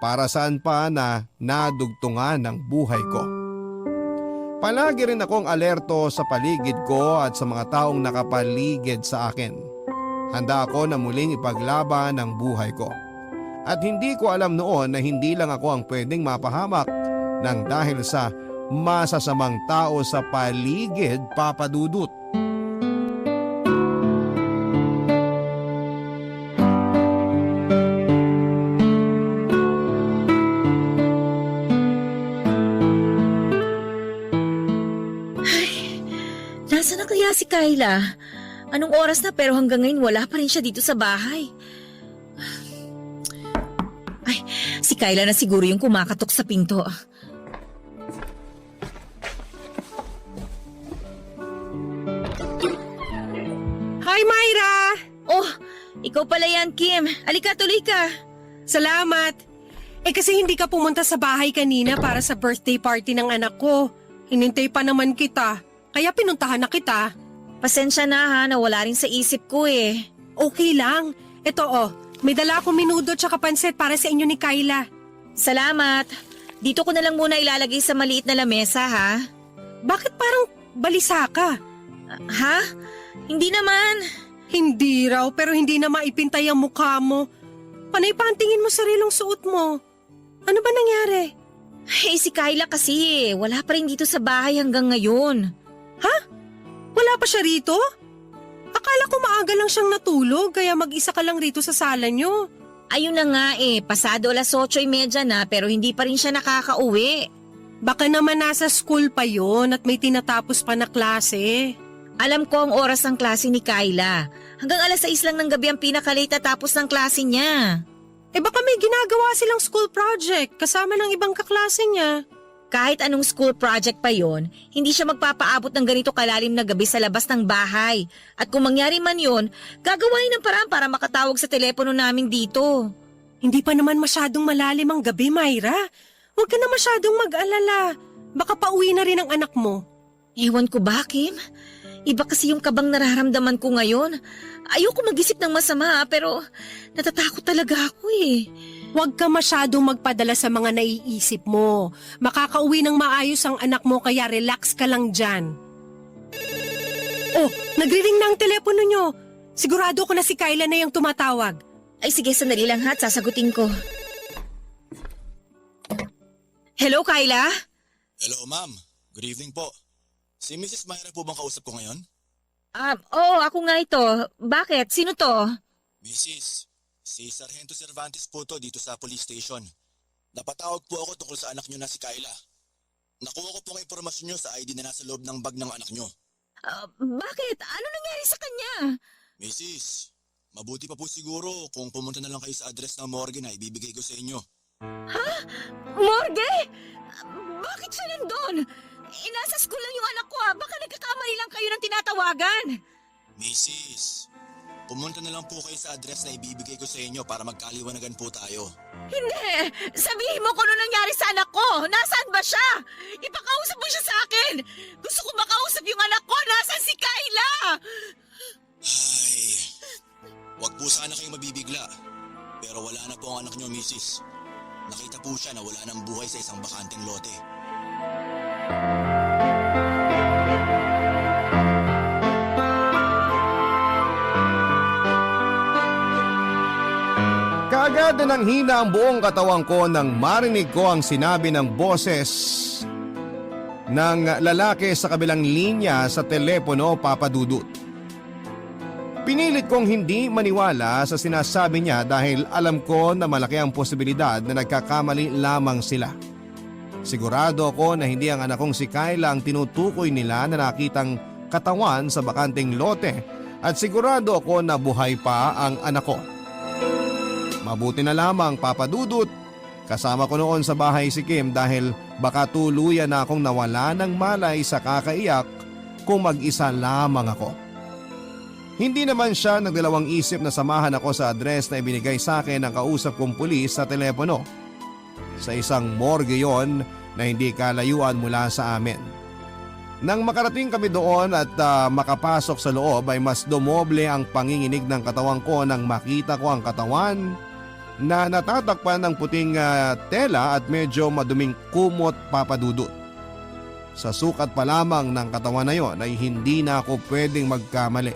para saan pa na nadugtungan ng buhay ko. Palagi rin akong alerto sa paligid ko at sa mga taong nakapaligid sa akin. Handa ako na muling ipaglaban ang buhay ko. At hindi ko alam noon na hindi lang ako ang pwedeng mapahamak ng dahil sa masasamang tao sa paligid, Papa Dudut. Nasaan na kaya si Kyla? Anong oras na pero hanggang ngayon wala pa rin siya dito sa bahay. Ay, si Kyla na siguro yung kumakatok sa pinto. Hi, Myra! Oh, ikaw pala yan, Kim. Alika, tuloy ka. Salamat. Kasi hindi ka pumunta sa bahay kanina para sa birthday party ng anak ko. Hinintay pa naman kita. Kaya pinuntahan na kita. Pasensya na ha, nawala rin sa isip ko eh. Okay lang. Ito may dala akong minudo tsaka pansit para sa inyo ni Kyla. Salamat. Dito ko na lang muna ilalagay sa maliit na lamesa ha. Bakit parang balisa ka? Ha? Hindi naman. Hindi raw, pero hindi na maipintay ang mukha mo. Panay pa ang tingin mo sa rilong suot mo. Ano ba nangyari? Eh si Kyla kasi wala pa rin dito sa bahay hanggang ngayon. Ha? Wala pa siya rito? Akala ko maaga lang siyang natulog, kaya mag-isa ka lang rito sa sala niyo. Ayun na nga pasado 8:30 na pero hindi pa rin siya nakakauwi. Baka naman nasa school pa yon at may tinatapos pa na klase. Alam ko ang oras ng klase ni Kyla. Hanggang 6:00 lang ng gabi ang pinaka-late tapos ng klase niya. Baka may ginagawa silang school project kasama ng ibang kaklase niya. Kahit anong school project pa yon, hindi siya magpapaabot ng ganito kalalim na gabi sa labas ng bahay. At kung mangyari man yon, gagawain ng paraan para makatawag sa telepono namin dito. Hindi pa naman masyadong malalim ang gabi, Myra. Huwag ka na masyadong mag-alala. Baka pauwi na rin ang anak mo. Ewan ko ba, Kim? Iba kasi yung kabang nararamdaman ko ngayon. Ayoko mag-isip ng masama pero natatakot talaga ako Huwag ka masyadong magpadala sa mga naiisip mo. Makakauwi ng maayos ang anak mo kaya relax ka lang dyan. Nagri-ring na ang telepono nyo. Sigurado ko na si Kyla na yung tumatawag. Ay sige, sandali lang ha, sasagutin ko. Hello, Kyla? Hello, ma'am. Good evening po. Si Mrs. Myra po bang kausap ko ngayon? Oo, ako nga ito. Bakit? Sino to? Mrs., si Sargento Cervantes po to dito sa police station. Napatawag po ako tungkol sa anak nyo na si Kyla. Nakuha ko po ang impormasyon nyo sa ID na nasa loob ng bag ng anak nyo. Bakit? Ano nangyari sa kanya? Mrs., mabuti pa po siguro kung pumunta na lang kayo sa address ng morgue na ibibigay ko sa inyo. Ha? Morgue? Bakit siya nandun? Nasa school lang yung anak ko Baka nagkakamali lang kayo ng tinatawagan. Mrs., pumunta na lang po kayo sa address na ibibigay ko sa inyo para magkaliwanagan po tayo. Hindi! Sabihin mo kung ano nangyari sa anak ko! Nasaan ba siya? Ipakausap mo siya sa akin! Gusto ko makausap yung anak ko! Nasaan si Kyla? Ay, wag po sana kayong mabibigla. Pero wala na po ang anak nyo, Mrs. Nakita po siya na wala ng buhay sa isang bakanteng lote. Kaagad na nang hina ang buong katawan ko nang marinig ko ang sinabi ng boses ng lalaki sa kabilang linya sa telepono, Papa Dudut. Pinilit kong hindi maniwala sa sinasabi niya dahil alam ko na malaki ang posibilidad na nagkakamali lamang sila. Sigurado ako na hindi ang anak kong si Kyla ang tinutukoy nila na nakitang katawan sa bakanteng lote at sigurado ako na buhay pa ang anak ko. Mabuti na lamang, Papa Dudut, kasama ko noon sa bahay si Kim dahil baka tuluyan na akong nawala ng malay sa kakaiyak kung mag-isa lamang ako. Hindi naman siya nagdalawang isip na samahan ako sa address na ibinigay sa akin ng kausap kong pulis sa telepono. Sa isang morgue yon na hindi kalayuan mula sa amin. Nang makarating kami doon at makapasok sa loob ay mas dumoble ang panginginig ng katawan ko nang makita ko ang katawan na natatakpan ng puting tela at medyo maduming kumot, Papa Dudut. Sa sukat pa lamang ng katawan na yon ay hindi na ako pwedeng magkamali.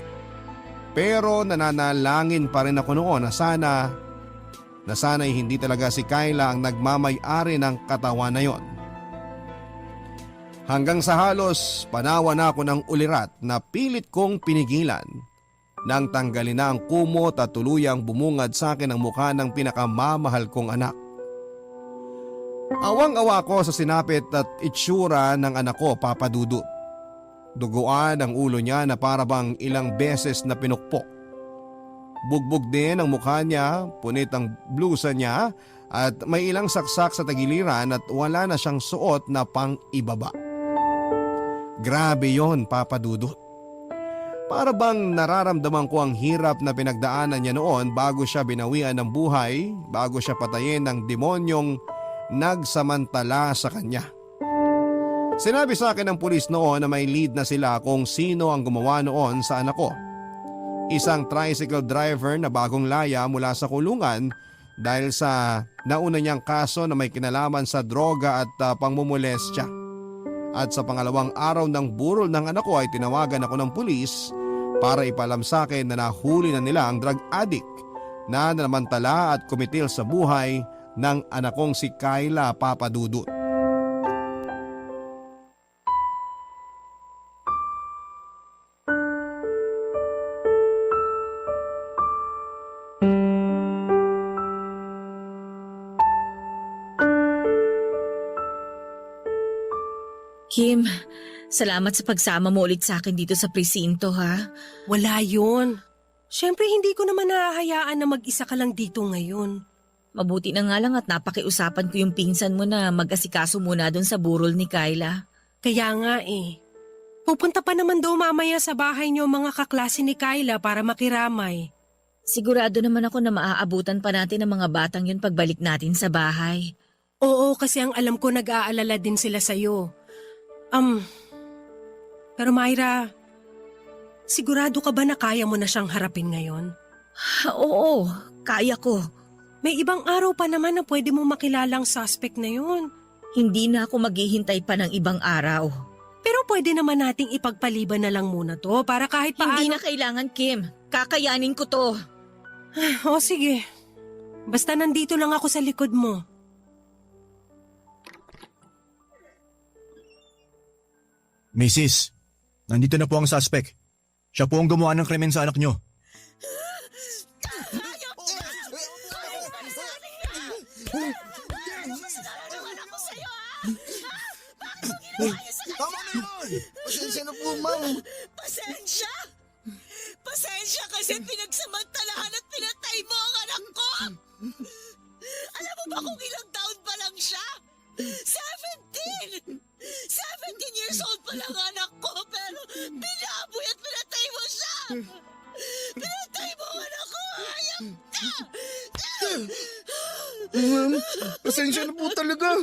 Pero nananalangin pa rin ako noon na sana'y hindi talaga si Kyla ang nagmamay-ari ng katawan na yon. Hanggang sa halos panawa na ako ng ulirat na pilit kong pinigilan nang tanggalin na ang kumot at tuluyang bumungad sa akin ang mukha ng pinakamamahal kong anak. Awang-awa ko sa sinapit at itsura ng anak ko, Papa Dudut. Duguan ang ulo niya na parabang ilang beses na pinukpok. Bugbog din ang mukha niya, punit ang blusa niya at may ilang saksak sa tagiliran at wala na siyang suot na pang-ibaba. Grabe yon, Papa Dudut. Para bang nararamdaman ko ang hirap na pinagdaanan niya noon bago siya binawian ng buhay, bago siya patayin ng demonyong nagsamantala sa kanya. Sinabi sa akin ng pulis noon na may lead na sila kung sino ang gumawa noon sa anak ko. Isang tricycle driver na bagong laya mula sa kulungan dahil sa nauna niyang kaso na may kinalaman sa droga at pangmumolestya. At sa pangalawang araw ng burol ng anak ko ay tinawagan ako ng pulis para ipalam sa akin na nahuli na nila ang drug addict na namantala at kumitil sa buhay ng anak kong si Kyla, Papa Dudut. Kim, salamat sa pagsama mo ulit sa akin dito sa presinto, ha? Wala yun. Siyempre hindi ko naman nahahayaan na mag-isa ka lang dito ngayon. Mabuti na nga lang at napakiusapan ko yung pinsan mo na mag-asikaso muna doon sa burol ni Kyla. Kaya nga eh. Pupunta pa naman daw mamaya sa bahay niyo mga kaklase ni Kyla para makiramay. Sigurado naman ako na maaabutan pa natin ang mga batang yun pagbalik natin sa bahay. Oo, kasi ang alam ko nag-aalala din sila sa'yo. Pero Myra, sigurado ka ba na kaya mo na siyang harapin ngayon? Oo, kaya ko. May ibang araw pa naman na pwede mo makilalang suspect na yun. Hindi na ako maghihintay pa ng ibang araw. Pero pwede naman nating ipagpaliban na lang muna to para kahit paano... Hindi na kailangan, Kim. Kakayanin ko to. O sige, basta nandito lang ako sa likod mo. Mrs., nandito na po ang suspect. Siya po ang gumawa ng krimen sa anak niyo. Tama na yun! Pasensya na po, ma'am. Pasensya? Pasensya kasi pinagsamantalahan at pinatay mo ang anak ko! Alam mo ba kung ilang taon pa lang siya? 17! 17 years old pa lang anak ko pero binaboy at pinatay mo siya! Pinatay mo ang anak ko! Hayop ka! Ma'am, pasensya na po talaga.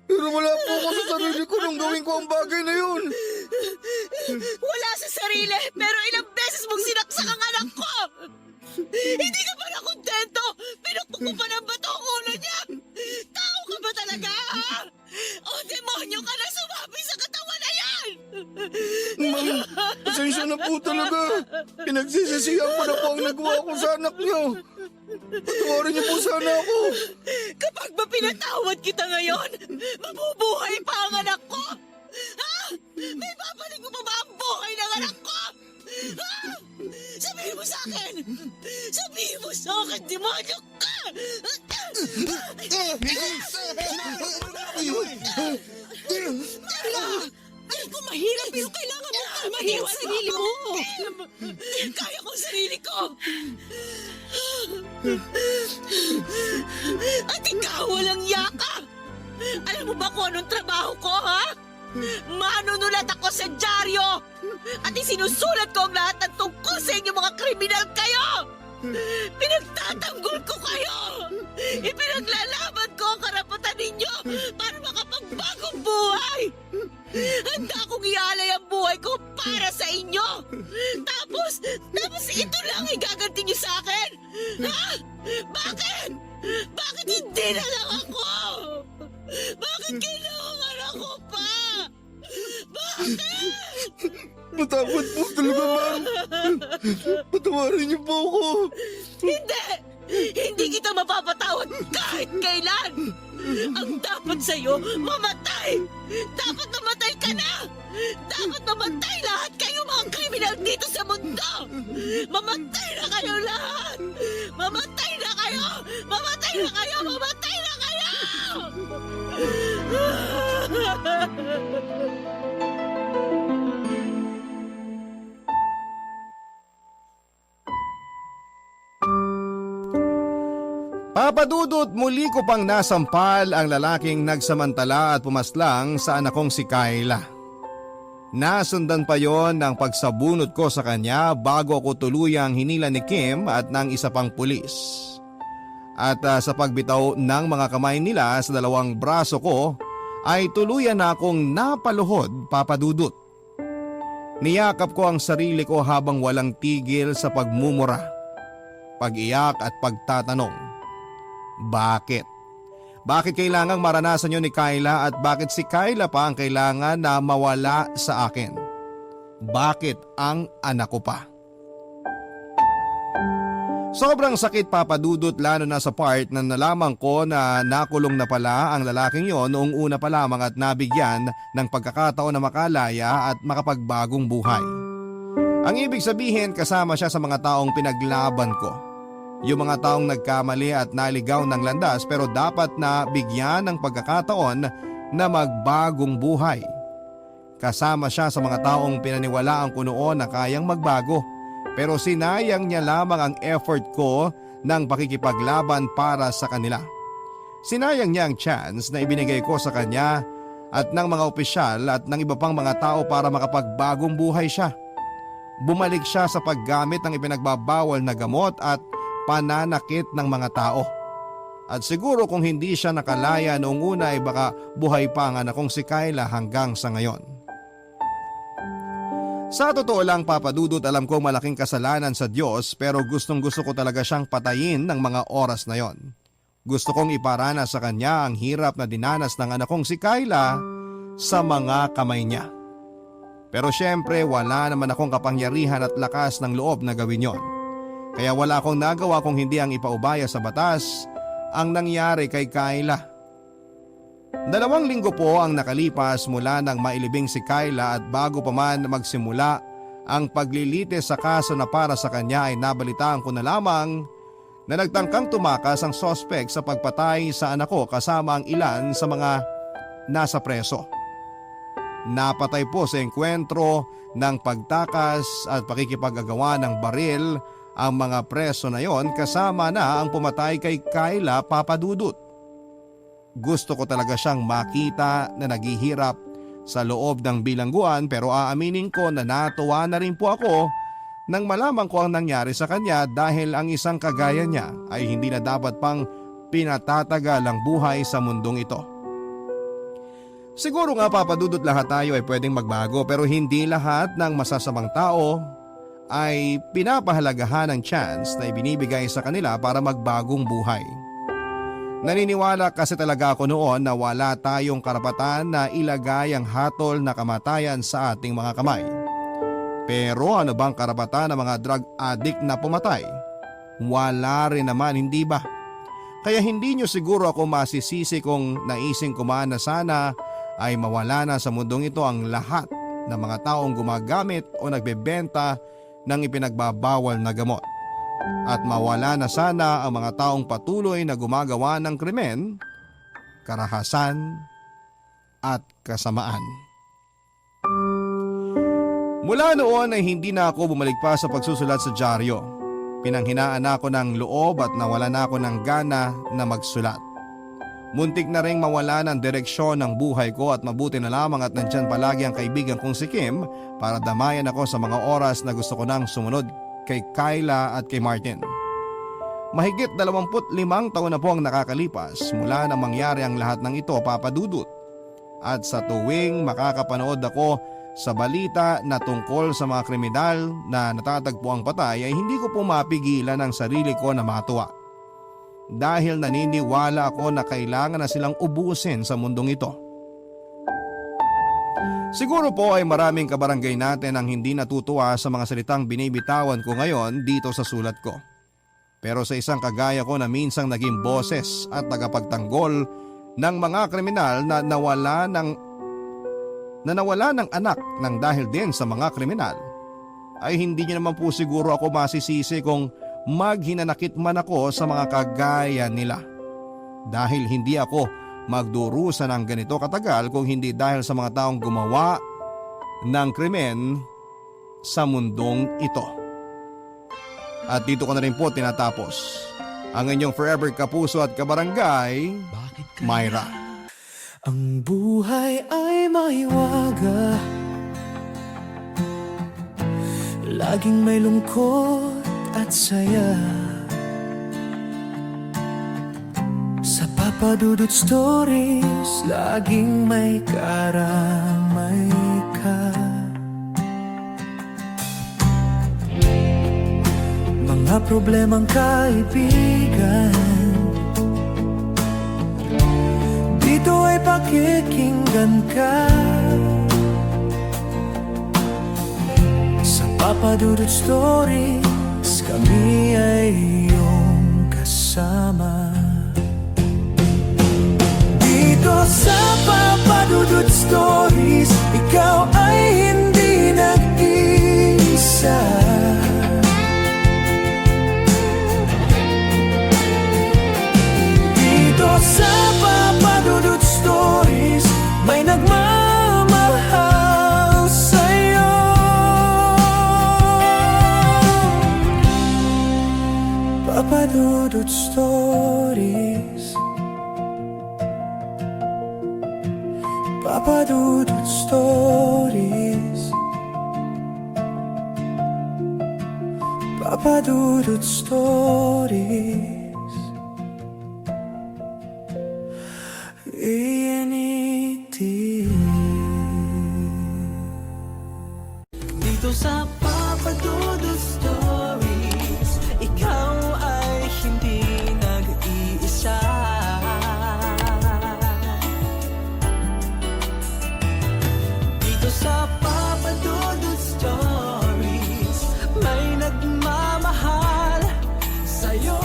Pero wala po ako sa sarili ko nung gawin ko ang bagay na yun. Wala sa sarili pero ilang beses mong sinaksak ang anak ko! Hindi ka ba nakontento? Pinukpok mo pa ng bato ang ulo niya! Tao ka ba talaga, ha? O demonyo ka na sumabi sa katawan na yan! Ma'am, pasensya na po talaga. Pinagsisisihan ko na po ang nagawa ko sa anak niyo. Patawarin niyo po sana ako. Kapag ba pinatawad kita ngayon, mabubuhay pa ang anak ko! Ha? May babalik mo pa ba ang buhay ng anak ko? Ha? Sabihin mo sa akin! Sabihin mo sa akin, demonyo ka! Alam ko mahirap pero kailangan mo kalmahin ang sarili mo! Kaya ko ang sarili ko! At ikaw walang yaka! Alam mo ba kung anong trabaho ko, ha? Manunulat ako sa dyaryo! At isinusulat ko ang lahat ng tungkol sa inyo mga kriminal kayo! Pinagtatanggol ko kayo! Ipinaglalaban ko ang karapatan ninyo para makapagbagong buhay! Handa akong ialay ang buhay ko para sa inyo! Tapos ito lang igaganti niyo sa akin? Ha? Bakit? Bakit hindi na lang ako? Bakit kailangan ako pa? Bakit? Matapad po talaga, ma'am. Patawarin niyo po ako. Hindi! Hindi kita mapapatawad kahit kailan! Ang dapat sa'yo, mamatay! Dapat mamatay ka na! Dapat mamatay lahat kayo mga kriminal dito sa mundo! Mamatay na kayo lahat! Mamatay na kayo! Mamatay na kayo! Mamatay na kayo! Papadudot, muli ko pang nasampal ang lalaking nagsamantala at pumaslang sa anak kong si Kayla. Nasundan pa yon ng pagsabunot ko sa kanya bago ako tuluyang hinila ni Kim at ng isa pang pulis. At sa pagbitaw ng mga kamay nila sa dalawang braso ko ay tuluyan na akong napaluhod, Papadudot. Niyakap ko ang sarili ko habang walang tigil sa pagmumura, pag-iyak at pagtatanong. Bakit? Bakit kailangang maranasan yun ni Kayla at bakit si Kayla pa ang kailangan na mawala sa akin? Bakit ang anak ko pa? Sobrang sakit, Papadudot, lalo na sa part na nalaman ko na nakulong na pala ang lalaking yon noong una pa lamang at nabigyan ng pagkakataon na makalaya at makapagbagong buhay. Ang ibig sabihin, kasama siya sa mga taong pinaglaban ko. Yung mga taong nagkamali at naligaw ng landas pero dapat na bigyan ng pagkakataon na magbagong buhay. Kasama siya sa mga taong pinaniwalaan ko noon na kayang magbago pero sinayang niya lamang ang effort ko ng pakikipaglaban para sa kanila. Sinayang niya ang chance na ibinigay ko sa kanya at ng mga opisyal at ng iba pang mga tao para makapagbagong buhay siya. Bumalik siya sa paggamit ng ipinagbabawal na gamot at pananakit ng mga tao. At siguro kung hindi siya nakalaya noong una ay baka buhay pa ang anak kong si Kayla hanggang sa ngayon. Sa totoo lang, Papadudot, alam ko malaking kasalanan sa Diyos pero gustong gusto ko talaga siyang patayin ng mga oras na yon. Gusto kong iparana sa kanya ang hirap na dinanas ng anak kong si Kayla sa mga kamay niya. Pero syempre wala naman akong kapangyarihan at lakas ng loob na gawin yon. Kaya wala akong nagawa kung hindi ang ipaubaya sa batas ang nangyari kay Kayla. 2 linggo po ang nakalipas mula nang mailibing si Kayla at bago pa man magsimula ang paglilitis sa kaso na para sa kanya ay nabalitaan ko na lamang na nagtangkang tumakas ang sospek sa pagpatay sa anak ko kasama ang ilan sa mga nasa preso. Napatay po sa engkwentro ng pagtakas at pakikipag-agawa ng baril ang mga preso na yon kasama na ang pumatay kay Kayla, Papadudot. Gusto ko talaga siyang makita na naghihirap sa loob ng bilangguan pero aaminin ko na natuwa na rin po ako nang malaman ko ang nangyari sa kanya dahil ang isang kagaya niya ay hindi na dapat pang pinatatagal ang buhay sa mundong ito. Siguro nga, Papadudot, lahat tayo ay pwedeng magbago pero hindi lahat ng masasamang tao ay pinapahalagahan ng chance na ibinibigay sa kanila para magbagong buhay. Naniniwala kasi talaga ako noon na wala tayong karapatan na ilagay ang hatol na kamatayan sa ating mga kamay. Pero ano bang karapatan ng mga drug addict na pumatay? Wala rin naman, hindi ba? Kaya hindi nyo siguro ako masisisi kung naising ko man na sana ay mawala na sa mundong ito ang lahat ng mga taong gumagamit o nagbebenta ng ipinagbabawal na gamot. At mawala na sana ang mga taong patuloy na gumagawa ng krimen, karahasan at kasamaan. Mula noon ay hindi na ako bumalik pa sa pagsusulat sa dyaryo. Pinanghinaan ako ng loob at nawala na ako ng gana na magsulat. Muntik na ring mawala ng direksyon ng buhay ko at mabuti na lamang at nandyan palagi ang kaibigan kong si Kim para damayan ako sa mga oras na gusto ko nang sumunod kay Kayla at kay Martin. Mahigit 25 taon na po ang nakakalipas mula nang mangyari ang lahat ng ito, Papadudot. at sa tuwing makakapanood ako sa balita na tungkol sa mga kriminal na natatagpuang patay ay hindi ko po mapigilan ang sarili ko na matuwa. Dahil naniniwala ako na kailangan na silang ubusin sa mundong ito. Siguro po ay maraming kabarangay natin ang hindi natutuwa sa mga salitang binibitawan ko ngayon dito sa sulat ko. Pero sa isang kagaya ko na minsang naging boses at tagapagtanggol ng mga kriminal na nawala ng anak ng dahil din sa mga kriminal, ay hindi niyo naman po siguro ako masisisi kung maghinanakit man ako sa mga kagaya nila. Dahil hindi ako magdurusa ng ganito katagal kung hindi dahil sa mga taong gumawa ng krimen sa mundong ito. At dito ko na rin po tinatapos ang inyong forever kapuso at kabarangay, Myra. Ang buhay ay maiwaga, laging may lungkot at saya. Sa Papa Dudut Stories, laging may karamay ka. Mga problemang kaibigan, dito ay pakikinggan ka. Sa Papa Dudut Stories, kami ay iyong kasama. Dito sa Papa Dudut Stories, ikaw ay hindi nag-iisa. Dito sa Papa Dudut Stories, may nagmamahal sa'yo. Papa Dudut Stories, Papa Dudut Stories, Papa Dudut Stories. Dito sa Papa Dudut Stories, ikaw ay hindi nag-iisa. Dito sa Papa Dudut Stories, may nagmamahal sa'yo.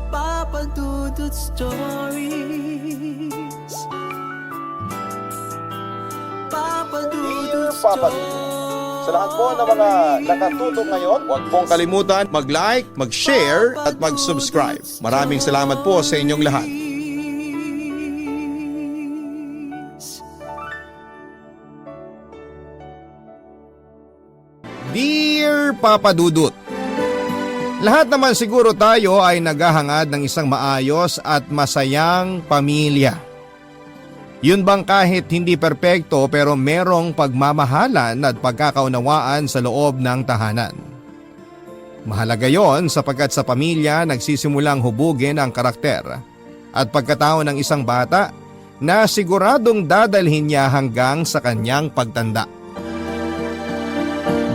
Papa Dudut Stories, Papa Dudut Sa lahat po ng mga nakatutok ngayon, huwag pong kalimutan mag-like, mag-share at mag-subscribe. Maraming salamat po sa inyong lahat. Dear Papa Dudut, lahat naman siguro tayo ay naghahangad ng isang maayos at masayang pamilya. Yun bang kahit hindi perpekto pero merong pagmamahalan at pagkakaunawaan sa loob ng tahanan. Mahalaga yon sapagkat sa pamilya nagsisimulang hubugin ang karakter at pagkatao ng isang bata na siguradong dadalhin niya hanggang sa kanyang pagtanda.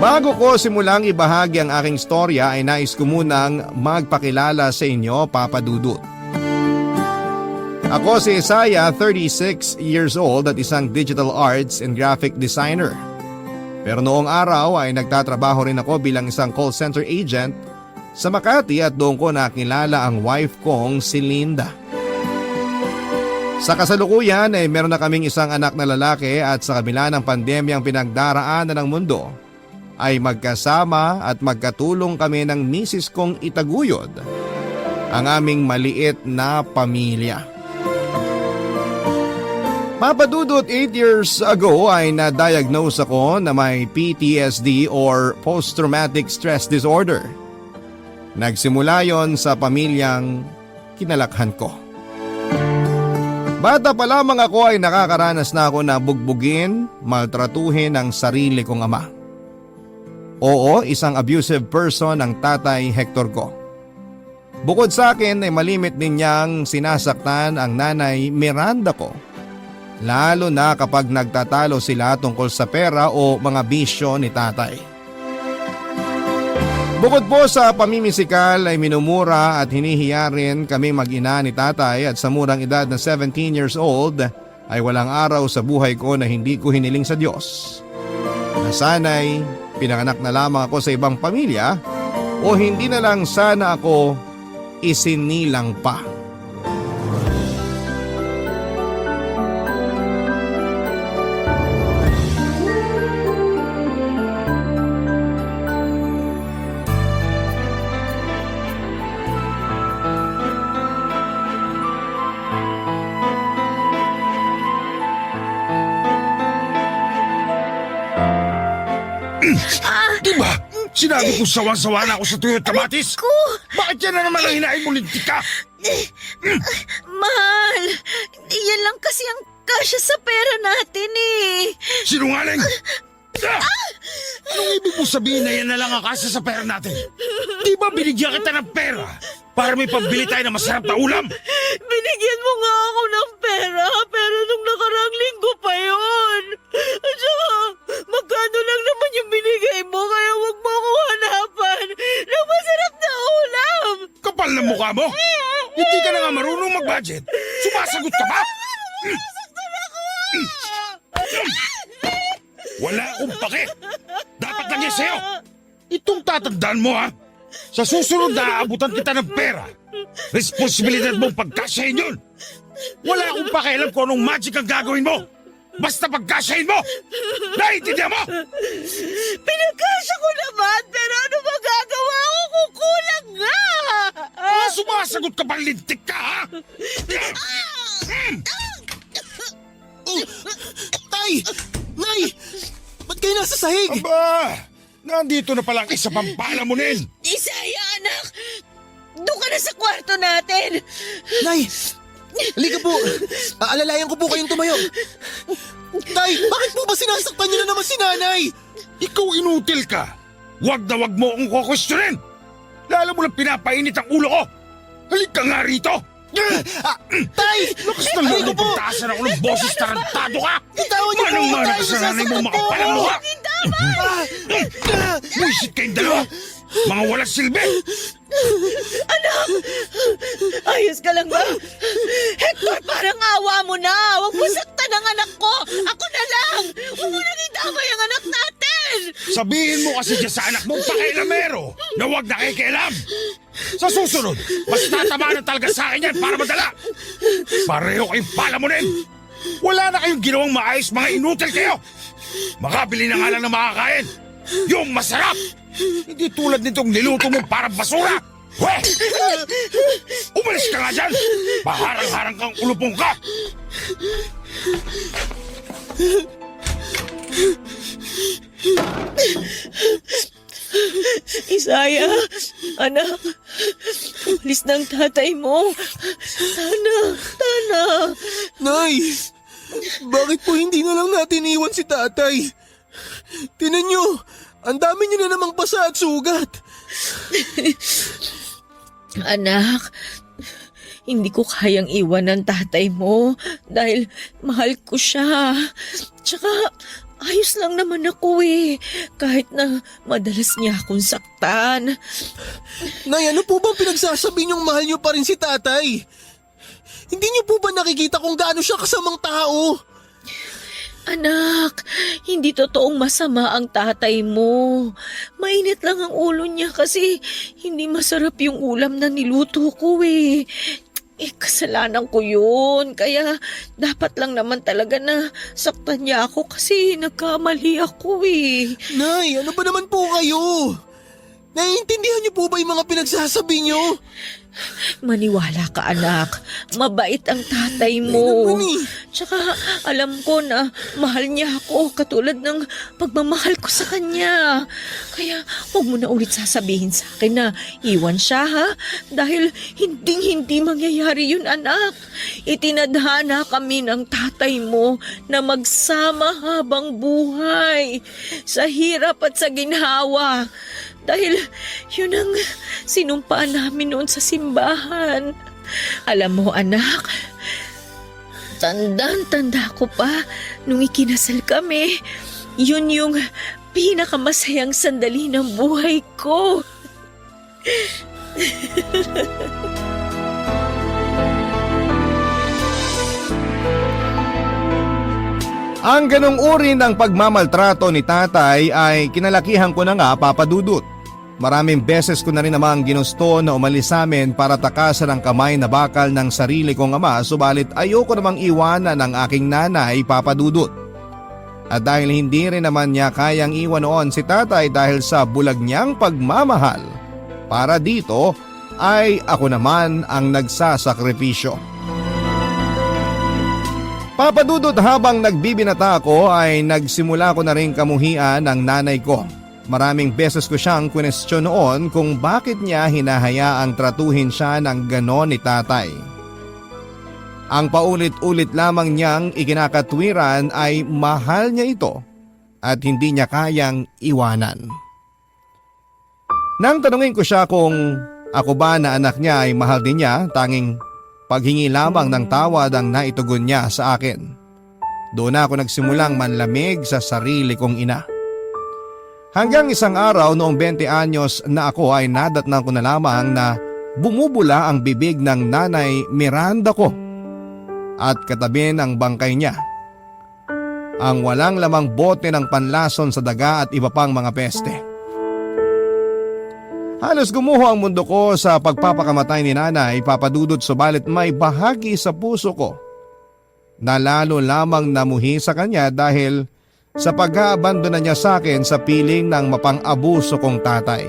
Bago ko simulang ibahagi ang aking storya ay nais ko munang magpakilala sa inyo, Papa Dudut. Ako si Isaiah, 36 years old at isang digital arts and graphic designer. Pero noong araw ay nagtatrabaho rin ako bilang isang call center agent sa Makati at doon ko nakilala ang wife kong si Linda. Sa kasalukuyan ay meron na kaming isang anak na lalaki at sa kabila ng pandemyang pinagdaraanan ng mundo ay magkasama at magkatulong kami ng misis kong itaguyod ang aming maliit na pamilya. Papa Dudut, 8 years ago ay na-diagnose ako na may PTSD or Post-Traumatic Stress Disorder. Nagsimula yon sa pamilyang kinalakhan ko. Bata pa lamang ako ay nakakaranas na ako na bugbugin, maltratuhin ang sarili kong ama. Oo, isang abusive person ang tatay Hector ko. Bukod sa akin ay malimit din niyang sinasaktan ang nanay Miranda ko. Lalo na kapag nagtatalo sila tungkol sa pera o mga bisyo ni tatay. Bukod po sa pamimisikal ay minumura at hinihiya rin kami mag-ina ni tatay, at sa murang edad na 17 years old ay walang araw sa buhay ko na hindi ko hiniling sa Diyos na sana'y pinanganak na lamang ako sa ibang pamilya o hindi na lang sana ako isinilang pa. Diba? Sinabi ko sawang-sawa na ako sa tuyo at kamatis. Bakit yan na naman ang hinain mo, lintik ka? Mahal, yan lang kasi ang kasya sa pera natin eh. Sinungaling! Anong ibig mo sabihin na yan na lang ang kasya sa pera natin? Di ba binigyan kita ng pera para may pambili tayo ng masarap na ulam? Binigyan mo nga ako ng pera, pero nung nakaraang linggo pa yun. At saka, magkano lang naman yung binigay mo, kaya wag mo ako hanapan ng masarap na ulam. Kapal na mukha mo! Hindi ka na nga marunong mag-budget. Sumasagot ka ba? Wala akong pake. Dapat lang yan sa'yo. Itong tatandaan mo, ha? Sa susunod na aabutan kita ng pera, responsibilidad mong pagkasyahin yun. Wala akong pakialam kung anong magic ang gagawin mo. Basta pagkasyahin mo. Naiintindihan mo? Pinagkasya ko naman, pero ano magagawa ko kung kulang nga? Sumasagot ka ba, lintik ka, ha? Tay! Nay! Ba't kayo nasa sahig? Aba! Nandito na palang isa pang palamunin. Isaya, anak! Doon ka na sa kwarto natin! Nay! Halika po! Aalalayan ko po kayong tumayo. Tay! Bakit po ba sinasaktan niyo na naman si nanay? Ikaw inutil ka. Wag na wag mo akong kukwestiyonin. Lalo mo lang pinapainit ang ulo ko. Halika nga rito. Tay! Lakas ng lolo, pagtaasan ako ng boses, tarantado ka! Bitawan niyo po! Manang-mana Tay, ka sa nanay mo, nasasaktan po makapalang ako! mukha! Buisit kayong dalawa! Mga walang silbi! Anak! Ayos ka lang ba? Hector, parang awa mo na! Huwag mo saktan ang anak ko! Ako na lang! Huwag mo nang idamay ang anak natin! Sabihin mo kasi dyan sa anak mong pakailamero na huwag nakikialam! Sa susunod, mas tatamaan na talaga sa akin yan para madala! Pareho kayong palamunin! Wala na kayong ginawang maayos, mga inutil kayo! Makabili na nga lang ng makakain! Yung masarap! Hindi tulad nitong niluto mo para basura! Weh! Umalis ka nga dyan! Paharang-harang kang ulupong ka! Isaya, anak, umalis ng tatay mo. Sana. Nay! Bakit po hindi na lang natin iwan si tatay? Tinan niyo, ang dami niyo na namang pasa at sugat. Anak, hindi ko kayang iwan ng tatay mo dahil mahal ko siya. Tsaka, ayos lang naman ako eh, kahit na madalas niya akong saktan. Nay, ano po bang pinagsasabi niyong mahal niyo pa rin si tatay? Hindi niyo po ba nakikita kung gaano siya kasamang tao? Anak, hindi totoong masama ang tatay mo. Mainit lang ang ulo niya kasi hindi masarap yung ulam na niluto ko eh. Kasalanan ko yun. Kaya dapat lang naman talaga na saktan niya ako kasi nagkamali ako eh. Nay, ano ba naman po kayo? Naiintindihan niyo po ba yung mga pinagsasabi niyo? Maniwala ka, anak. Mabait ang tatay mo. Tsaka alam ko na mahal niya ako katulad ng pagmamahal ko sa kanya. Kaya huwag mo na ulit sasabihin sa akin na iwan siya, ha? Dahil hindi mangyayari yun, anak. Itinadhana kami ng tatay mo na magsama habang buhay sa hirap at sa ginhawa. Dahil yun ang sinumpaan namin noon sa simbahan. Alam mo anak, tandang-tanda ko pa nung ikinasal kami. Yun yung pinakamasayang sandali ng buhay ko. Ang ganong uri ng pagmamaltrato ni tatay ay kinalakihan ko na nga, Papa Dudut. Maraming beses ko na rin namang ginusto na umalis sa amin para takasan ang kamay na bakal ng sarili kong ama, subalit ayoko namang iwanan ang aking nanay, Papa Dudut. At dahil hindi rin naman niya kayang iwan noon si tatay dahil sa bulag niyang pagmamahal, para dito ay ako naman ang nagsasakripisyo. Papa Dudut, habang nagbibinata ako ay nagsimula ko na rin kamuhian ng nanay ko. Maraming beses ko siyang kwestiyon noon kung bakit niya hinahayaang tratuhin siya ng ganon ni tatay. Ang paulit-ulit lamang niyang ikinakatwiran ay mahal niya ito at hindi niya kayang iwanan. Nang tanungin ko siya kung ako ba na anak niya ay mahal din niya, tanging paghingi lamang ng tawad ang naitugon niya sa akin. Doon ako nagsimulang manlamig sa sarili kong ina. Hanggang isang araw noong 20 anyos na ako ay nadatnan ko na lamang na bumubula ang bibig ng nanay Miranda ko at katabi ng bangkay niya ang walang lamang bote ng panlason sa daga at iba pang mga peste. Halos gumuho ang mundo ko sa pagpapakamatay ni nanay, Papa Dudut, subalit may bahagi sa puso ko na lalo lamang namuhi sa kanya dahil sa pag-aabandona niya sa akin sa piling ng mapang-abuso kong tatay.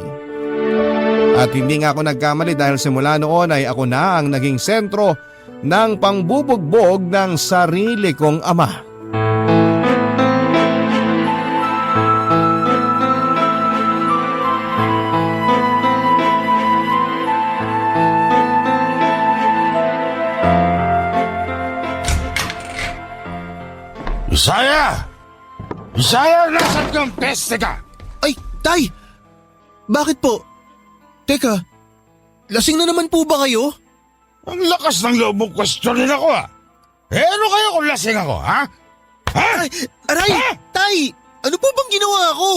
At hindi nga ako nagkamali dahil simula noon ay ako na ang naging sentro ng pangbubugbog ng sarili kong ama. Isaya! Isaya, nasan kang peste ka? Ay, tay! Bakit po? Teka, lasing na naman po ba kayo? Ang lakas ng loob mong questionin ako Eh ano kayo kung lasing ako, ha? Ha? Ay, aray! Ha? Tay! Ano po bang ginawa ko?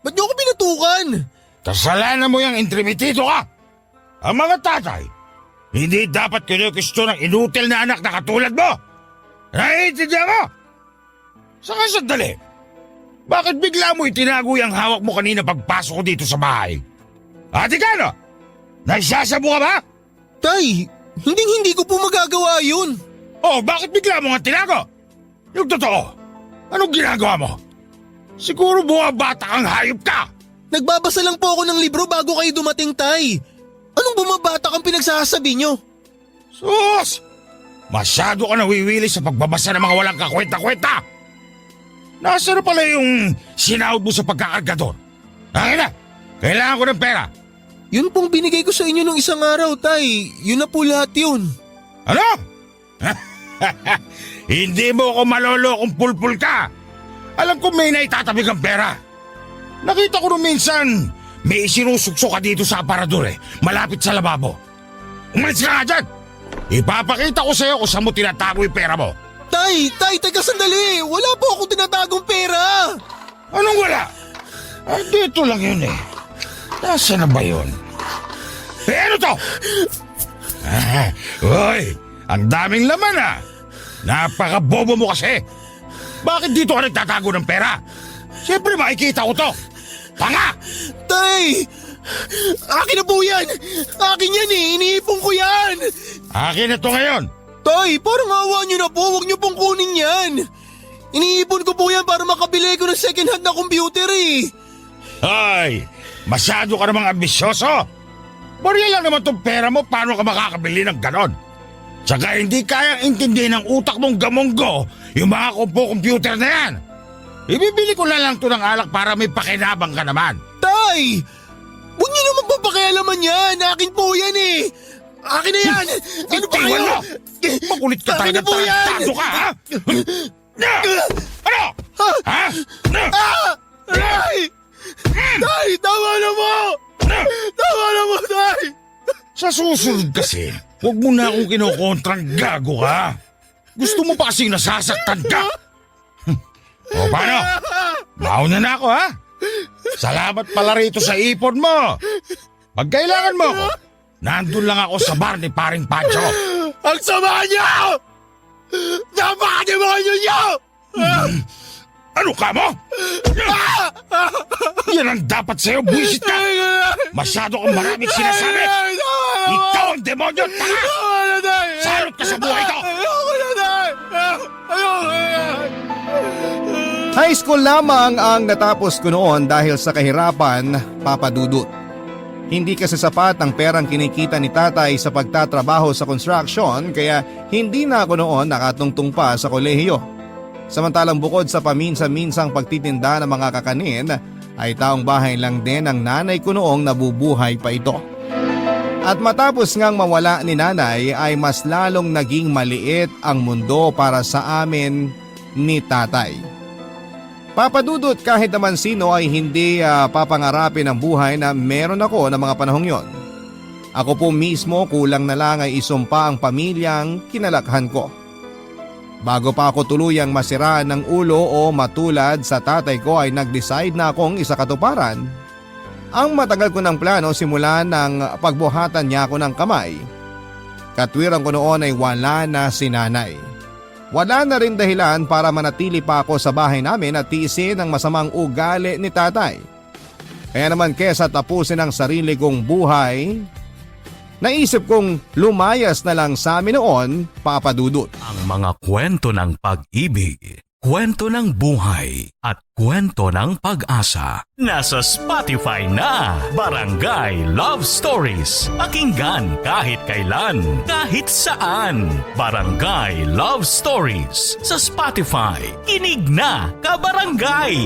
Ba't niyo ako pinatukan? Kasalanan mo yung intrimitido ka. Ang mga tatay, hindi dapat kinukistyon ng inutil na anak na katulad mo. Naiintindihan mo? Saka sandali. Bakit bigla mo itinago yung hawak mo kanina pagpasok ko dito sa bahay? Ate ka, no? Nagsasabo ka ba? Tay, hindi ko po magagawa yun. Oh, bakit bigla mo nga tinago? Yung totoo, anong ginagawa mo? Siguro bumabata kang hayop ka. Nagbabasa lang po ako ng libro bago kayo dumating, tay. Anong bumabata kang pinagsasabi nyo? Sus! Masyado ka nawiwili sa pagbabasa ng mga walang kakwenta-kwenta. Nasaan na pala yung sinahod mo sa pagkakargador? Akin na! Kailangan ko ng pera. Yun pong binigay ko sa inyo nung isang araw, tay. Yun na po lahat yun. Ano? Hindi mo ako malolo kung pulpul ka. Alam ko may naitatabig ang pera. Nakita ko nung minsan may isinusuksok ka dito sa aparador malapit sa lababo. Umalis ka nga dyan! Ipapakita ko sa'yo kung saan mo tinatago yung pera mo. Tay, teka sandali. Wala po akong tinatagong pera. Anong wala? Ay, dito lang yun Nasaan na ba yun? Ano to? Uy, ang daming laman Napakabobo mo kasi. Bakit dito ka nagtatago ng pera? Siyempre makikita ko to. Tanga! Tay! Akin na po yan! Akin yan iniipon ko yan! Akin na to ngayon. Tay, parang awa nyo na po. Huwag nyo pong kunin yan. Iniipon ko po yan para makabili ko ng second hand na computer Ay, masyado ka namang ambisyoso. Barya lang naman tong pera mo, paano ka makakabili ng ganon? Tsaka hindi kayang intindihin ng utak mong gamonggo yung mga computer na yan. Ibibili ko na lang to ng alak para may pakinabang ka naman. Tay! Huwag nyo naman papakialaman yan. Akin po yan Akin na yan! Ano ba kayo? Mo! Makulit ka Akin tayo na po yan! tarantado ka, ha? Ano? Ha? Aray! Tay, tama na mo! Sa susunod kasi, huwag mo na akong kinokontrang gago ka. Gusto mo pa kasi nasasaktan ka. O paano? Mauna na ako ha? Salamat pala rito sa ipon mo. Pag kailangan mo ako, nandun lang ako sa bar ni paring Pancho. Ang sama niyo! Napakademonyo niyo! Ano ka mo? Yan ang dapat sa'yo, buwisit ka! Masyado kang maraming sinasabi! Ikaw ang demonyo, tanga! Salot ka sa buhay ko! High school lamang ang natapos ko noon dahil sa kahirapan, Papa Dudut. Hindi kasi sapat ang perang kinikita ni tatay sa pagtatrabaho sa construction kaya hindi na ako noon nakatungtong pa sa kolehiyo. Samantalang bukod sa paminsan-minsang pagtitinda ng mga kakanin ay taong bahay lang din ang nanay ko noong nabubuhay pa ito. At matapos ngang mawala ni nanay ay mas lalong naging maliit ang mundo para sa amin ni tatay. Papadudot kahit naman sino ay hindi papangarapin ang buhay na meron ako ng mga panahong yon. Ako po mismo kulang na lang ay isumpa ang pamilyang kinalakhan ko. Bago pa ako tuluyang masiraan ng ulo o matulad sa tatay ko ay nag-decide na akong isakatuparan ang matagal ko ng plano simula ng pagbuhatan niya ako ng kamay. Katwiran ko noon ay wala na si nanay. Wala na rin dahilan para manatili pa ako sa bahay namin at tiisin ang masamang ugali ni tatay. Kaya naman kesa tapusin ang sarili kong buhay, naisip kong lumayas na lang sa amin noon, Papa Dudut. Ang mga kwento ng pag-ibig, kwento ng buhay at kwento ng pag-asa. Nasa Spotify na, Barangay Love Stories. Pakinggan kahit kailan, kahit saan. Barangay Love Stories sa Spotify. Kinig na, kabarangay!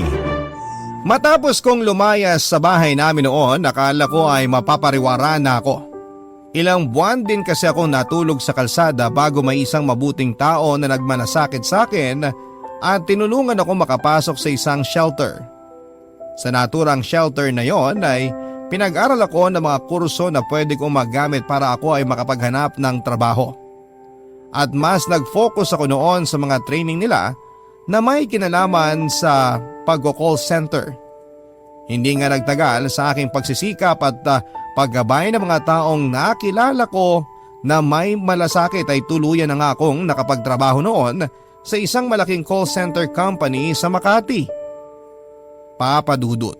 Matapos kong lumayas sa bahay namin noon, nakala ko ay mapapariwara na ako. Ilang buwan din kasi akong natulog sa kalsada bago may isang mabuting tao na nagmanasakit sa akin at tinulungan ako makapasok sa isang shelter. Sa naturang shelter na yon ay pinag-aral ako ng mga kurso na pwede kong magamit para ako ay makapaghanap ng trabaho. At mas nag-focus ako noon sa mga training nila na may kinalaman sa pag-call center. Hindi nga nagtagal sa aking pagsisikap at paggabay ng mga taong nakilala ko na may malasakit ay tuluyan na nga akong nakapagtrabaho noon sa isang malaking call center company sa Makati. Papa Dudut,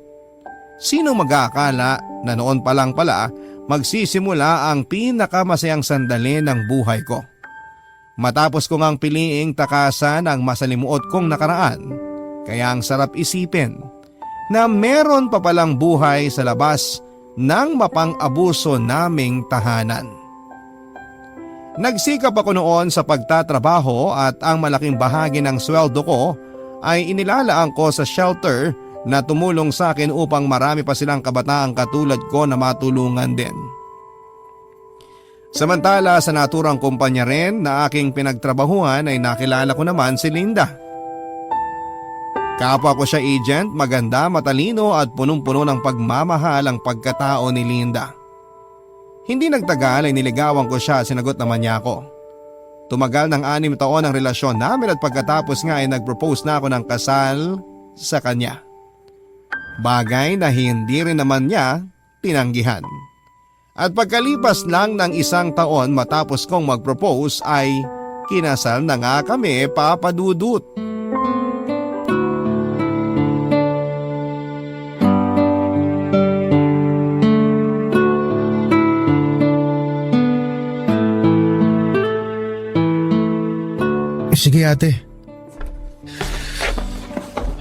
sino mag-aakala na noon pa lang pala magsisimula ang pinakamasayang sandali ng buhay ko. Matapos ko ngang piliing takasan ang masalimuot kong nakaraan, kaya ang sarap isipin na meron pa palang buhay sa labas ng mapang-abuso naming tahanan. Nagsikap ako noon sa pagtatrabaho at ang malaking bahagi ng sweldo ko ay inilalaan ko sa shelter na tumulong sa akin upang marami pa silang kabataang katulad ko na matulungan din. Samantala sa naturang kumpanya rin na aking pinagtrabahuhan ay nakilala ko naman si Linda. Kapwa ko siya agent, maganda, matalino at punong-puno ng pagmamahal ang pagkatao ni Linda. Hindi nagtagal ay niligawan ko siya at sinagot naman niya ako. Tumagal ng 6 taon ang relasyon namin at pagkatapos nga ay nag-propose na ako ng kasal sa kanya. Bagay na hindi rin naman niya tinanggihan. At pagkalipas lang ng 1 taon matapos kong mag-propose ay kinasal na nga kami, Papa Dudut. Sige ate.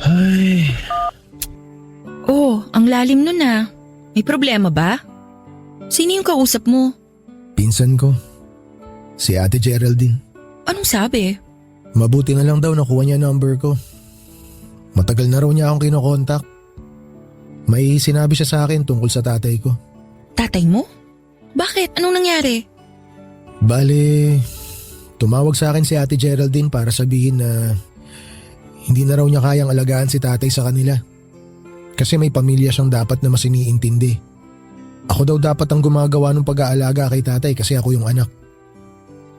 Ay. Oh, ang lalim nun ah. May problema ba? Sino yung kausap mo? Pinsan ko. Si Ate Geraldine. Anong sabi? Mabuti na lang daw nakuha niya number ko. Matagal na raw niya akong kinokontak. May sinabi siya sa akin tungkol sa tatay ko. Tatay mo? Bakit? Anong nangyari? Bale, tumawag sa akin si Ate Geraldine para sabihin na hindi na raw niya kayang alagaan si tatay sa kanila. Kasi may pamilya siyang dapat na mas iniintindi. Ako daw dapat ang gumagawa ng pag-aalaga kay tatay kasi ako yung anak.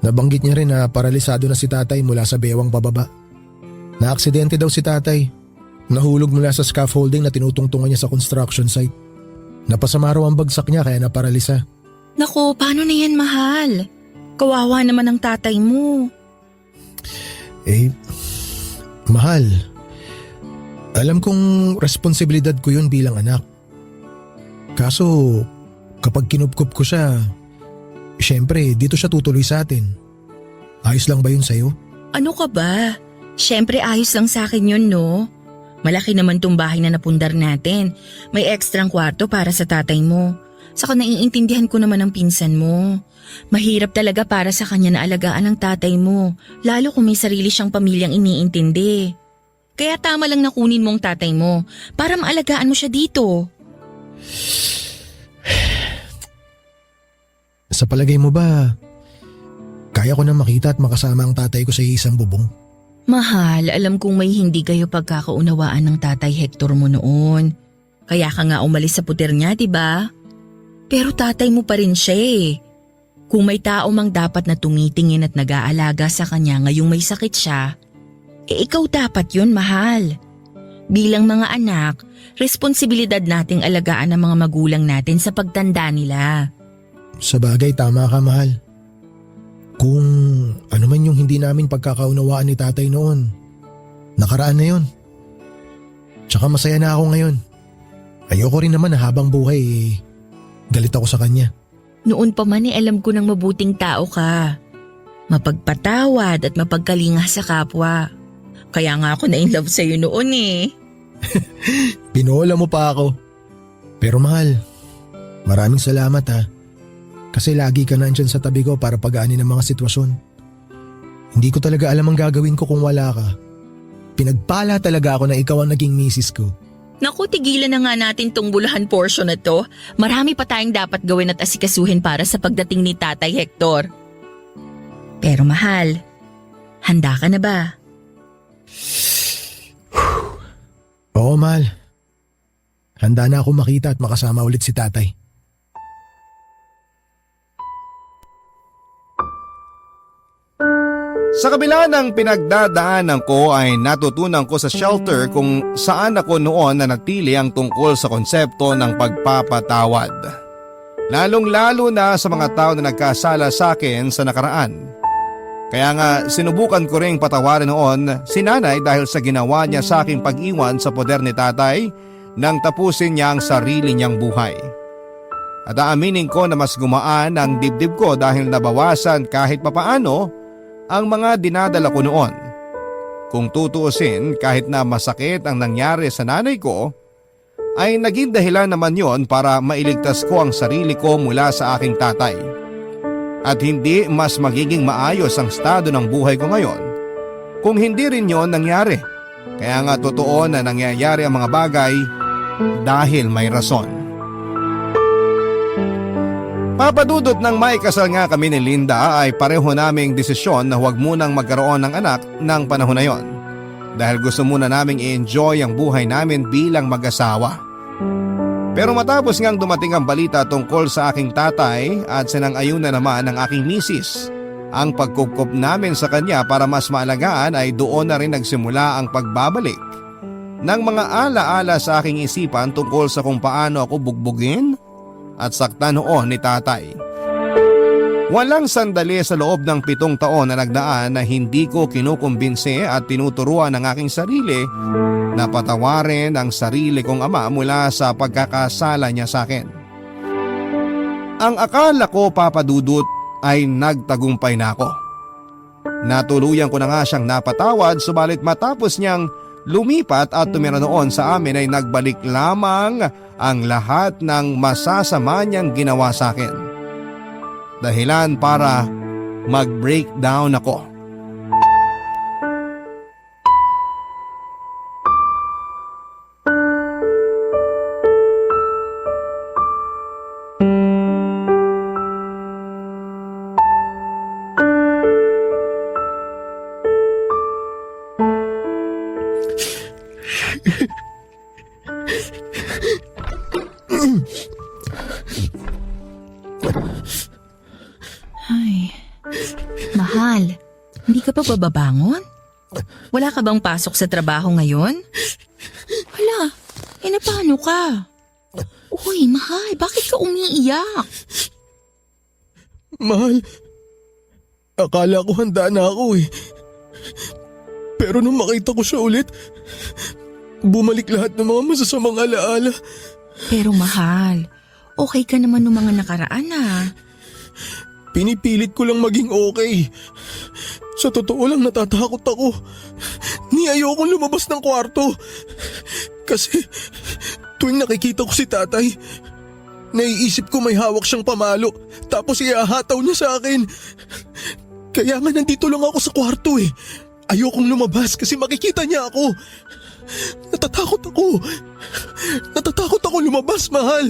Nabanggit niya rin na paralisado na si tatay mula sa bewang pababa. Naaksidente daw si tatay. Nahulog mula sa scaffolding na tinutungtungan niya sa construction site. Napasama raw ang bagsak niya kaya naparalisa. Nako, paano na yan, mahal? Kawawa naman ang tatay mo. Mahal. Alam kong responsibilidad ko yun bilang anak. Kaso, kapag kinupkup ko siya, syempre dito siya tutuloy sa atin. Ayos lang ba yun sa'yo? Ano ka ba? Siyempre ayos lang sa akin yun, no? Malaki naman tong bahay na napundar natin. May ekstrang kwarto para sa tatay mo. Saka naiintindihan ko naman ang pinsan mo. Mahirap talaga para sa kanya na alagaan ang tatay mo, lalo kung may sarili siyang pamilyang iniintindi. Kaya tama lang na kunin mo ang tatay mo para maalagaan mo siya dito. Sa palagay mo ba, kaya ko na makita at makasama ang tatay ko sa isang bubong? Mahal, alam kong may hindi kayo pagkakaunawaan ng tatay Hector mo noon. Kaya ka nga umalis sa puter niya, diba? Pero tatay mo pa rin siya eh. Kung may tao mang dapat na tumitingin at nag-aalaga sa kanya ngayong may sakit siya, ikaw dapat yun, mahal. Bilang mga anak, responsibilidad nating alagaan ang mga magulang natin sa pagtanda nila. Sa bagay, tama ka, mahal. Kung ano man yung hindi namin pagkakaunawaan ni tatay noon, nakaraan na yun. Tsaka masaya na ako ngayon. Ayoko rin naman na habang buhay galit ako sa kanya. Noon pa man alam ko ng mabuting tao ka. Mapagpatawad at mapagkalinga sa kapwa. Kaya nga ako na in love sa'yo noon eh. Pinola mo pa ako. Pero mahal, maraming salamat ha. Kasi lagi ka nandyan sa tabi ko para pagaanin ang mga sitwasyon. Hindi ko talaga alam ang gagawin ko kung wala ka. Pinagpala talaga ako na ikaw ang naging misis ko. Naku, tigilan na nga natin tong bulahan portion na to. Marami pa tayong dapat gawin at asikasuhin para sa pagdating ni Tatay Hector. Pero mahal, handa ka na ba? Oo, mahal. Handa na ako makita at makasama ulit si tatay. Sa kabila ng pinagdadaanan ko ay natutunan ko sa shelter kung saan ako noon nanatili ang tungkol sa konsepto ng pagpapatawad. Lalong-lalo na sa mga tao na nagkasala sa akin sa nakaraan. Kaya nga sinubukan ko ring patawarin noon si nanay dahil sa ginawa niya sa aking pag-iwan sa poder ni tatay nang tapusin niya ang sarili niyang buhay. At aaminin ko na mas gumaan ang dibdib ko dahil nabawasan kahit papaano ang mga dinadala ko noon. Kung tutuusin, kahit na masakit ang nangyari sa nanay ko, ay naging dahilan naman yon para mailigtas ko ang sarili ko mula sa aking tatay. At hindi mas magiging maayos ang estado ng buhay ko ngayon kung hindi rin yon nangyari. Kaya nga totoo na nangyayari ang mga bagay dahil may rason. Papadudot ng may kasal nga kami ni Linda ay pareho naming desisyon na huwag munang magkaroon ng anak ng panahon na yon. Dahil gusto muna naming i-enjoy ang buhay namin bilang mag-asawa. Pero matapos ngang dumating ang balita tungkol sa aking tatay at sinang-ayun na naman ng aking misis, ang pagkupkup namin sa kanya para mas maalagaan ay doon na rin nagsimula ang pagbabalik ng mga alaala sa aking isipan tungkol sa kung paano ako bugbugin at saktan noon ni tatay. Walang sandali sa loob ng 7 taon na nagdaan na hindi ko kinukumbinse at tinuturuan ng aking sarili na patawarin ang sarili kong ama mula sa pagkakasala niya sa akin. Ang akala ko, papadudot, ay nagtagumpay na ako. Natuluyan ko na nga siyang napatawad, subalit matapos niyang lumipat at tumira noon sa amin ay nagbalik lamang ang lahat ng masasama niyang ginawa sa akin. Dahilan para mag-breakdown ako. pa ba babangon? Wala ka bang pasok sa trabaho ngayon? Hala, na paano ka? Uy, mahal, bakit ka umiiyak? Mahal, akala ko handa na ako eh. Pero nung makita ko siya ulit, bumalik lahat ng mga masasamang alaala. Pero mahal, okay ka naman nung mga nakaraan ah. Pinipilit ko lang maging okay. Sa totoo lang natatakot ako. Ni ayokong lumabas ng kwarto. Kasi tuwing nakikita ko si tatay, naiisip ko may hawak siyang pamalo tapos iahataw niya sa akin. Kaya nga nandito lang ako sa kwarto eh. Ayokong lumabas kasi makikita niya ako. Natatakot ako. Natatakot ako lumabas, mahal.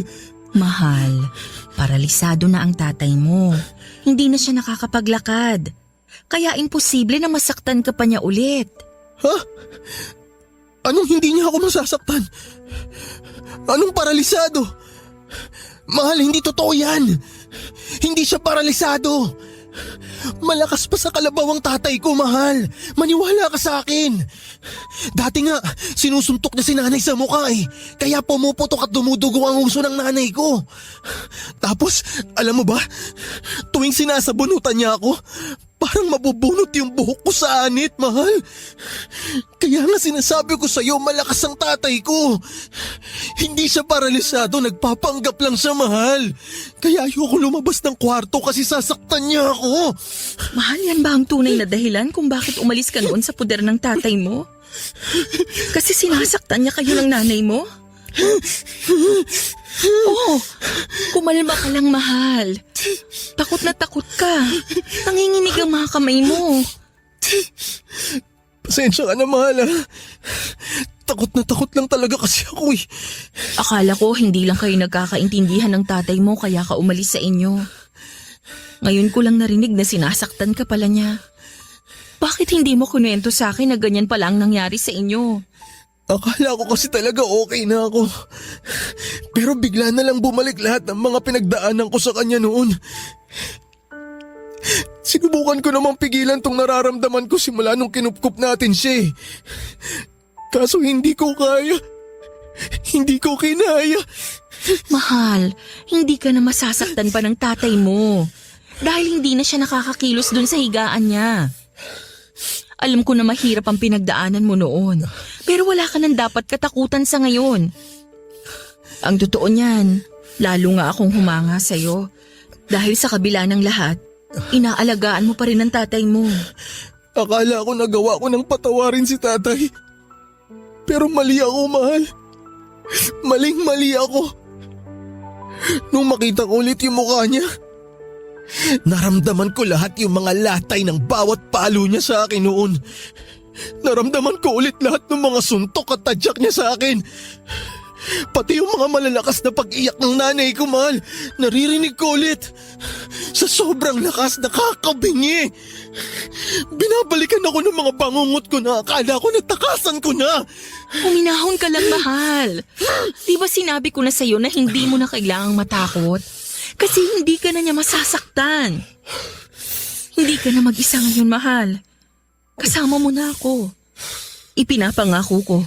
Mahal, paralisado na ang tatay mo. Hindi na siya nakakapaglakad. Kaya imposible na masaktan ka pa niya ulit. Ha? Anong hindi niya ako masasaktan? Anong paralisado? Mahal, hindi totoo yan. Hindi siya paralisado. Malakas pa sa kalabaw ang tatay ko, mahal. Maniwala ka sa akin. Dati nga, sinusuntok niya si nanay sa mukha eh. Kaya pumuputok at dumudugo ang uso ng nanay ko. Tapos, alam mo ba, tuwing sinasabunutan niya ako, parang mabubunot yung buhok ko sa anit, mahal. Kaya nga sinasabi ko sa'yo, malakas ang tatay ko. Hindi siya paralisado, nagpapanggap lang siya, mahal. Kaya ayoko lumabas ng kwarto kasi sasaktan niya ako. Mahal, yan ba ang tunay na dahilan kung bakit umalis ka noon sa puder ng tatay mo? Kasi sinasaktan niya kayo ng nanay mo? Oh, kumalma ka lang, mahal. Takot na takot ka. Nanginginig ang mga kamay mo. Pasensya ka na, mahal ha. Takot na takot lang talaga kasi ako eh. Akala ko hindi lang kayo nagkakaintindihan ng tatay mo kaya ka umalis sa inyo. Ngayon ko lang narinig na sinasaktan ka pala niya. Bakit hindi mo kunwento sa akin na ganyan pala ang nangyari sa inyo? Akala ko kasi talaga okay na ako. Pero bigla na lang bumalik lahat ng mga pinagdaanan ko sa kanya noon. Sinubukan ko namang pigilan tong nararamdaman ko simula nung kinupkup natin siya eh. Kaso hindi ko kaya. Hindi ko kinaya. Mahal, hindi ka na masasaktan pa ng tatay mo. Dahil hindi na siya nakakakilos dun sa higaan niya. Alam ko na mahirap ang pinagdaanan mo noon. Pero wala ka nang dapat katakutan sa ngayon. Ang totoo niyan, lalo nga akong humanga sa'yo. Dahil sa kabila ng lahat, inaalagaan mo pa rin ang tatay mo. Akala ko nagawa ko ng patawarin si tatay. Pero mali ako, mahal. Maling-mali ako. Nung makita ko ulit yung mukha niya, naramdaman ko lahat yung mga latay ng bawat palo niya sa akin noon. Naramdaman ko ulit lahat ng mga suntok at tadyak niya sa akin. Pati yung mga malalakas na pag-iyak ng nanay ko, mahal. Naririnig ko ulit. Sa sobrang lakas, nakakabingi. Binabalikan ako ng mga bangungot ko na akala ko natakasan ko na. Huminahon ka lang, mahal. Di ba sinabi ko na sa'yo na hindi mo na kailangang matakot? Kasi hindi ka na niya masasaktan. Hindi ka na mag-isa ngayon, mahal. Kasama mo na ako. Ipinapangako ko,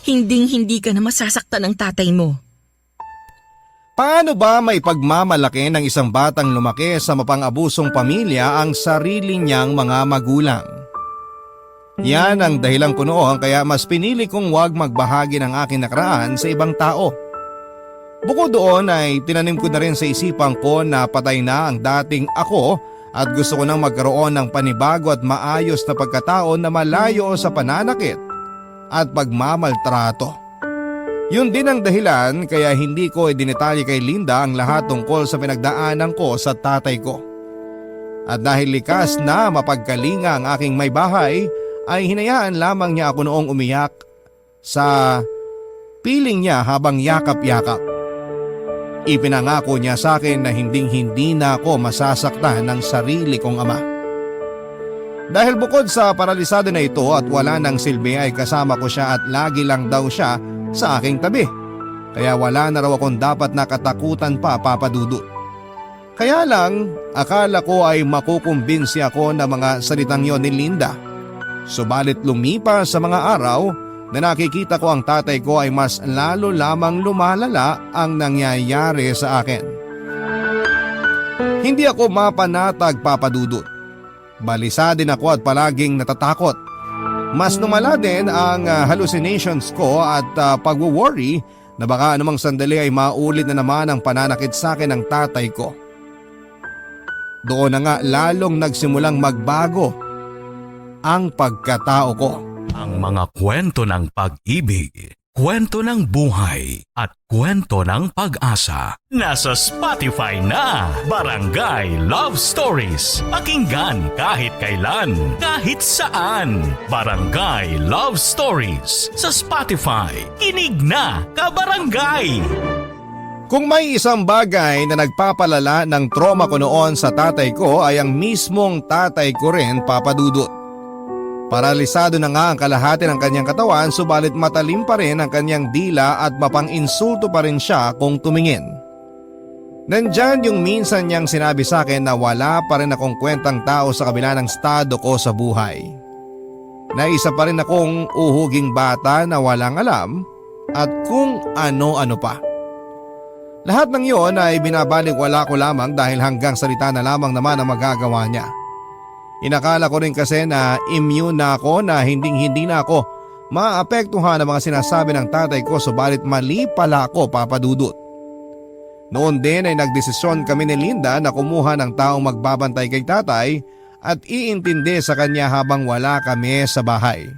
hinding-hindi ka na masasaktan ng tatay mo. Paano ba may pagmamalaki ng isang batang lumaki sa mapang-abusong pamilya ang sarili niyang mga magulang? Yan ang dahilan ko noon kaya mas pinili kong huwag magbahagi ng aking nakaraan sa ibang tao. Bukod doon ay tinanim ko na rin sa isipan ko na patay na ang dating ako at gusto ko nang magkaroon ng panibago at maayos na pagkatao na malayo sa pananakit at pagmamaltrato. Yun din ang dahilan kaya hindi ko idinetali kay Linda ang lahat tungkol sa pinagdaanan ko sa tatay ko. At dahil likas na mapagkalinga ang aking may bahay, ay hinayaan lamang niya ako noong umiyak sa piling niya habang yakap-yakap. Ipinangako niya sa akin na hinding-hindi na ako masasaktan ng sarili kong ama. Dahil bukod sa paralisado na ito at wala ng silbi ay kasama ko siya at lagi lang daw siya sa aking tabi. Kaya wala na raw akong dapat nakatakutan pa, Papa Dudut. Kaya lang, akala ko ay makukumbinsi ako ng mga salitang yon ni Linda. Subalit lumipas sa mga araw na nakikita ko ang tatay ko ay mas lalo lamang lumalala ang nangyayari sa akin. Hindi ako mapanatag, Papa Dudut. Balisa din ako at palaging natatakot. Mas lumala din ang hallucinations ko at pag-worry na baka anumang sandali ay maulit na naman ang pananakit sa akin ng tatay ko. Doon na nga lalong nagsimulang magbago ang pagkatao ko. Ang mga kwento ng pag-ibig, kwento ng buhay at kwento ng pag-asa. Nasa Spotify na, Barangay Love Stories. Pakinggan kahit kailan, kahit saan. Barangay Love Stories sa Spotify. Kinig na, kabarangay! Kung may isang bagay na nagpapalala ng trauma ko noon sa tatay ko ay ang mismong tatay ko rin, Papa Dudut. Paralisado na nga ang kalahati ng kanyang katawan subalit matalim pa rin ang kanyang dila at mapang-insulto pa rin siya kung tumingin. Nandyan yung minsan niyang sinabi sa akin na wala pa rin akong kwentang tao sa kabila ng estado ko sa buhay. Na isa pa rin akong uhuging bata na walang alam at kung ano-ano pa. Lahat ng iyon ay binabalik-wala ko lamang dahil hanggang salita na lamang naman ang magagawa niya. Inakala ko rin kasi na immune na ako na hinding-hindi na ako maapektuhan ng mga sinasabi ng tatay ko subalit mali pala ako, Papa Dudut. Noon din ay nagdesisyon kami ni Linda na kumuha ng taong magbabantay kay tatay at iintindi sa kanya habang wala kami sa bahay.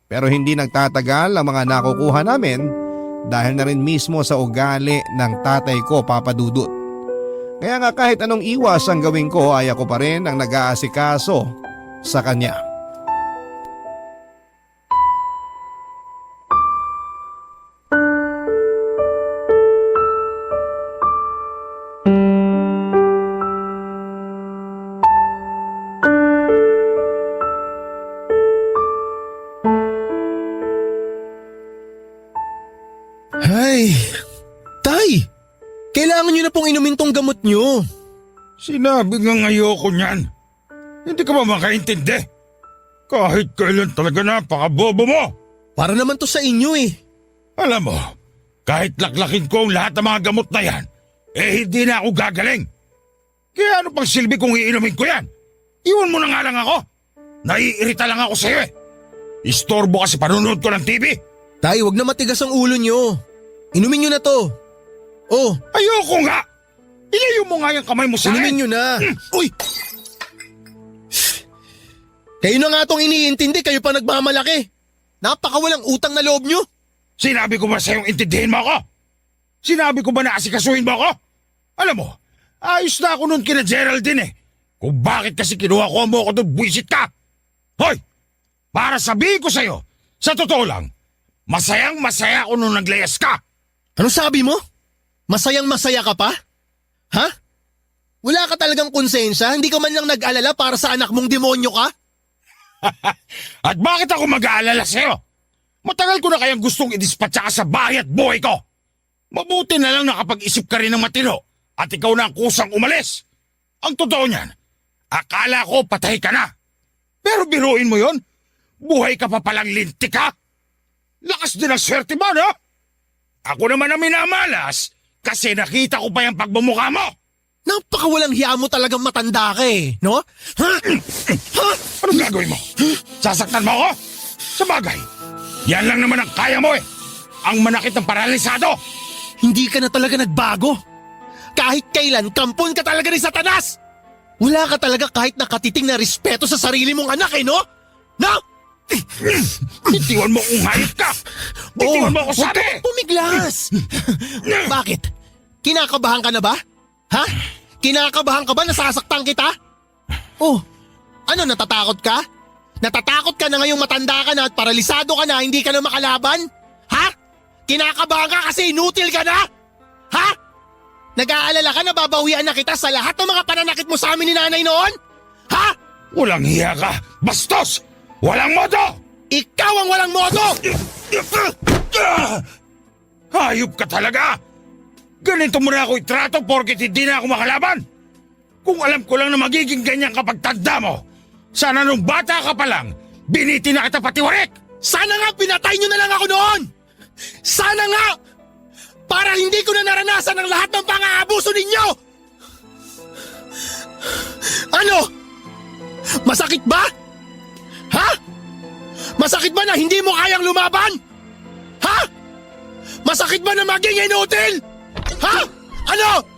Pero hindi nagtatagal ang mga nakukuha namin dahil na rin mismo sa ugali ng tatay ko, Papa Dudut. Kaya nga kahit anong iwas ang gawin ko ay ako pa rin ang nag-aasikaso sa kanya. Ay, Tay! Kailangan nyo na pong inumin tong gamot nyo. Sinabi nga ayoko niyan. Hindi ka ba makaintindi? Kahit kailan talaga napakabobo mo. Para naman to sa inyo eh. Alam mo, kahit laklakin ko ang lahat ng mga gamot na yan, hindi na ako gagaling. Kaya ano pang silbi kung iinumin ko yan? Iwan mo na nga lang ako. Naiirita lang ako sa'yo eh. Istorbo kasi panunood ko ng TV. Tay, wag na matigas ang ulo nyo. Inumin nyo na to. Oh, Ayoko nga! Ilayo mo nga yung kamay mo sa inumin akin. nyo na. Uy! Kayo na nga tong iniintindi, kayo pa nagmamalaki. Napakawalang utang na loob nyo. Sinabi ko ba sa'yong intindihin mo ako? Sinabi ko ba na asikasuhin mo ako? Alam mo, ayos na ako nun kina Geraldine eh. Kung bakit kasi kinuha ko mo ako doon, buwisit ka! Hoy! Para sabihin ko sa'yo, sa totoo lang, masayang masaya ako nung naglayas ka. Ano sabi mo? Masayang masaya ka pa? Ha? Wala ka talagang konsensya? Hindi ka man lang nag-alala para sa anak mong demonyo ka? At bakit ako mag-aalala sa'yo? Matagal ko na kayang gustong idispatsa ka sa bahay at buhay ko. Mabuti na lang nakapag-isip ka rin ng matino at ikaw na ang kusang umalis. Ang totoo niyan, akala ko patay ka na. Pero biruin mo yon, buhay ka pa palang lintik ka. Lakas din ang swerte mo, no? Ako naman ang minamalas kasi nakita ko pa yung pagbumukha mo. Napakawalang hiya mo talagang matanda ka eh, no? Ha? Ha? Anong gagawin mo? Sasaktan mo ako? Sa bagay, yan lang naman ang kaya mo eh. Ang manakit ng paralisado. Hindi ka na talaga nagbago. Kahit kailan, kampon ka talaga ni Satanas. Wala ka talaga kahit nakatiting na respeto sa sarili mong anak eh, no? No? Bitiwan mo kung hayop ka! Bitiwan mo ako huwag sabi! ka pumiglas! Bakit? Kinakabahan ka na ba? Ha? Kinakabahan ka ba? Nasasaktan kita? Oh, ano, natatakot ka? Natatakot ka na ngayong matanda ka na at paralisado ka na, hindi ka na makalaban? Ha? Kinakabahan ka kasi inutil ka na? Ha? Nag-aalala ka na babawian na kita sa lahat ng mga pananakit mo sa amin ni nanay noon? Ha? Walang hiya ka! Bastos! Walang modo! Ikaw ang walang modo! Hayop ka talaga! Ganito mo na ako itrato porket hindi na ako makalaban! Kung alam ko lang na magiging ganyan kapag tanda mo, sana nung bata ka pa lang, biniti na kita patiwarik! Sana nga pinatay nyo na lang ako noon! Sana nga! Para hindi ko na naranasan ang lahat ng pang-aabuso ninyo! Ano? Masakit ba? Ha? Masakit ba na hindi mo kayang lumaban? Ha? Masakit ba na maging inutil? Ha? Ano?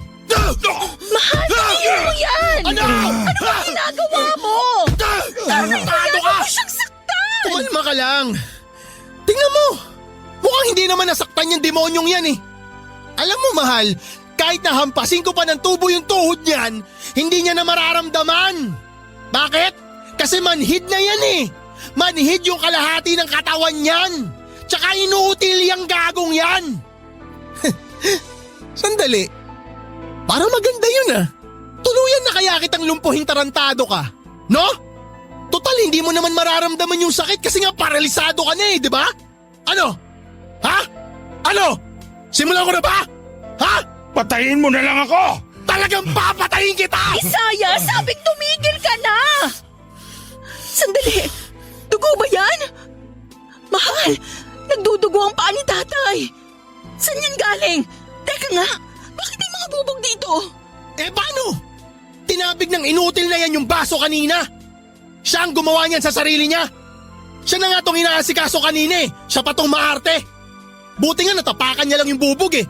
Mahal, tingin mo yan! Ano? Ano ba ginagawa mo? Tarantado ka! Mo siyang saktan! Kumalma ka lang. Tingnan mo. Mukhang hindi naman nasaktan yung demonyong yan eh. Alam mo mahal, kahit nahampasin ko pa ng tubo yung tuhod niyan, hindi niya na mararamdaman. Bakit? Kasi manhid na yan eh. Manhid yung kalahati ng katawan niyan. Tsaka inuutil yung gagong yan. Sandali. Parang maganda yun ah. Tuluyan na kaya kitang lumpuhing tarantado ka. No? Total, hindi mo naman mararamdaman yung sakit kasi nga paralisado ka na eh, di ba? Ano? Ha? Ano? Simulan ko na ba? Ha? Patayin mo na lang ako! Talagang papatayin kita! Isaya, sabing tumigil ka na! Sandali! Dugo ba yan? Mahal! Nagdudugo ang paa ni tatay! Saan yan galing? Teka nga! Bakit may mga bubog dito? Eh paano? Tinabig ng inutil na yan yung baso kanina! Siya ang gumawa niyan sa sarili niya! Siya na nga itong inaasikaso kanina eh! Siya pa itong maarte! Buti nga natapakan niya lang yung bubog eh!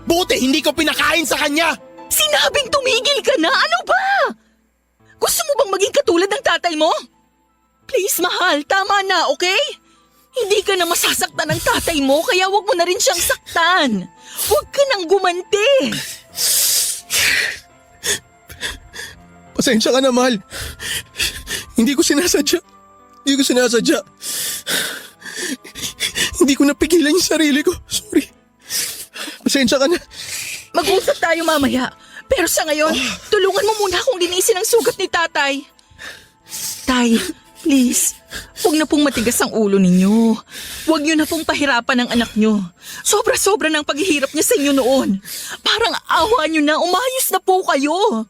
Buti hindi ko pinakain sa kanya! Sinabing tumigil ka na! Ano ba? Gusto mo bang maging katulad ng tatay mo? Please, mahal, tama na, okay? Hindi ka na masasaktan ng tatay mo kaya wag mo na rin siyang saktan. Huwag ka nang gumanti. Pasensya ka na, mahal. Hindi ko sinasadya. Hindi ko napigilan yung sarili ko. Sorry. Pasensya ka na. Mag-usap tayo mamaya. Pero sa ngayon, tulungan mo muna akong linisin ang sugat ni tatay. Tay, please, huwag na pong matigas ang ulo ninyo. Huwag niyo na pong pahirapan ang anak niyo. Sobra-sobra ng paghihirap niya sa inyo noon. Parang awa niyo na, umayos na po kayo.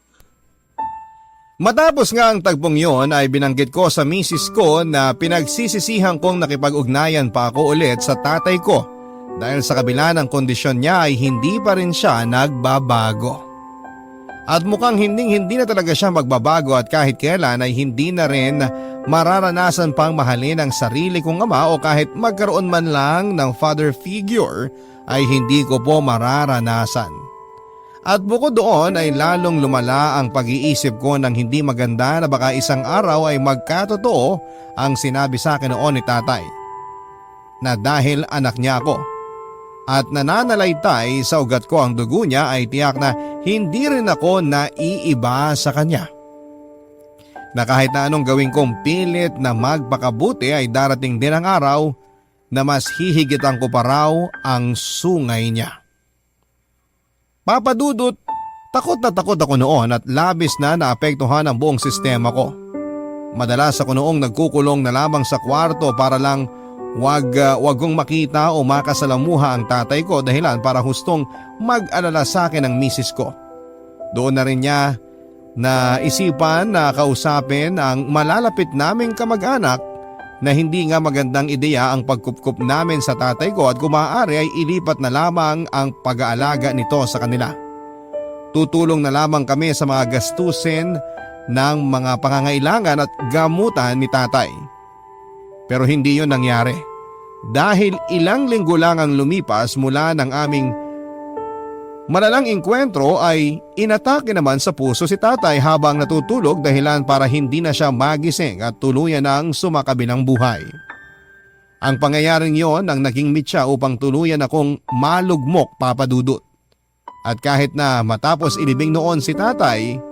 Matapos nga ang tagpong yon ay binanggit ko sa misis ko na pinagsisisihan kong nakipag-ugnayan pa ako ulit sa tatay ko dahil sa kabila ng kondisyon niya ay hindi pa rin siya nagbabago. At mukhang hindi na talaga siya magbabago at kahit kailan ay hindi na rin mararanasan pang mahalin ang sarili kong ama o kahit magkaroon man lang ng father figure ay hindi ko po mararanasan. At bukod doon ay lalong lumala ang pag-iisip ko ng hindi maganda na baka isang araw ay magkatotoo ang sinabi sa akin noon ni tatay. Na dahil anak niya ako at nananalaytay sa ugat ko ang dugo niya ay tiyak na hindi rin ako naiiba sa kanya. Na kahit na anong gawin kong pilit na magpakabuti ay darating din ang araw na mas hihigitan ko pa raw ang sungay niya. Papadudot, takot na takot ako noon at labis na naapektuhan ang buong sistema ko. Madalas ako noong nagkukulong na lamang sa kwarto para lang wag kong makita o makasalamuha ang tatay ko dahilan para hustong mag-alala sa akin ang misis ko. Doon na rin niya na isipan na kausapin ang malalapit naming kamag-anak na hindi nga magandang ideya ang pagkupkup namin sa tatay ko at kung maaari ay ilipat na lamang ang pag-aalaga nito sa kanila. Tutulong na lamang kami sa mga gastusin ng mga pangangailangan at gamutan ni tatay. Pero hindi yon nangyari dahil ilang linggo lang ang lumipas mula ng aming malalang engkwentro ay inatake naman sa puso si tatay habang natutulog dahilan para hindi na siya magising at tuluyan ang sumakabilang buhay. Ang pangyayaring yon ang naging mitya upang tuluyan akong malugmok, papadudot. At kahit na matapos ilibing noon si tatay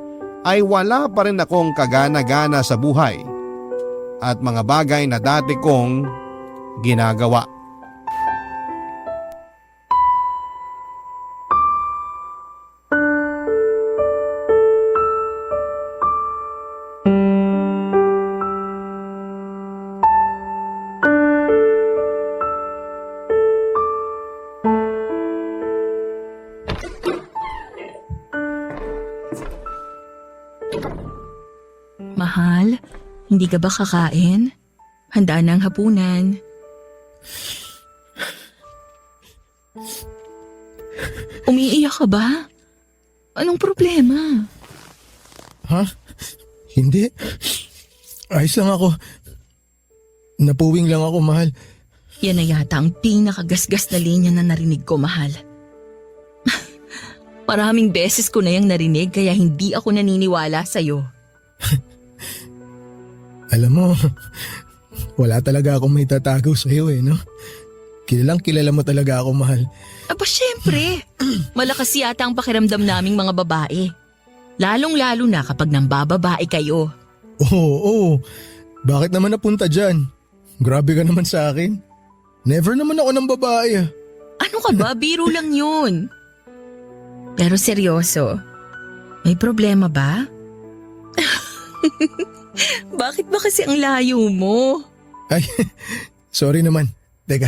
ay wala pa rin akong kagana-gana sa buhay at mga bagay na dati kong ginagawa. Hindi ka ba kakain? Handa na ang hapunan. Umiiyak ka ba? Anong problema? Ha? Hindi. Ayos lang ako. Napuwing lang ako, mahal. Yan na yata ang pinakagasgas na linya na narinig ko, mahal. Maraming beses ko na yung narinig kaya hindi ako naniniwala sa'yo. Alam mo, wala talaga akong may tatago sa'yo no? Kilalang kilala mo talaga ako, mahal. Aba syempre, malakas yata ang pakiramdam naming mga babae. Lalong-lalo na kapag nambababae kayo. Oo. Bakit naman napunta dyan? Grabe ka naman sa akin. Never naman ako ng babae. Ano ka ba? Biro lang yun. Pero seryoso, may problema ba? Bakit ba kasi ang layo mo? Ay, sorry naman. Teka,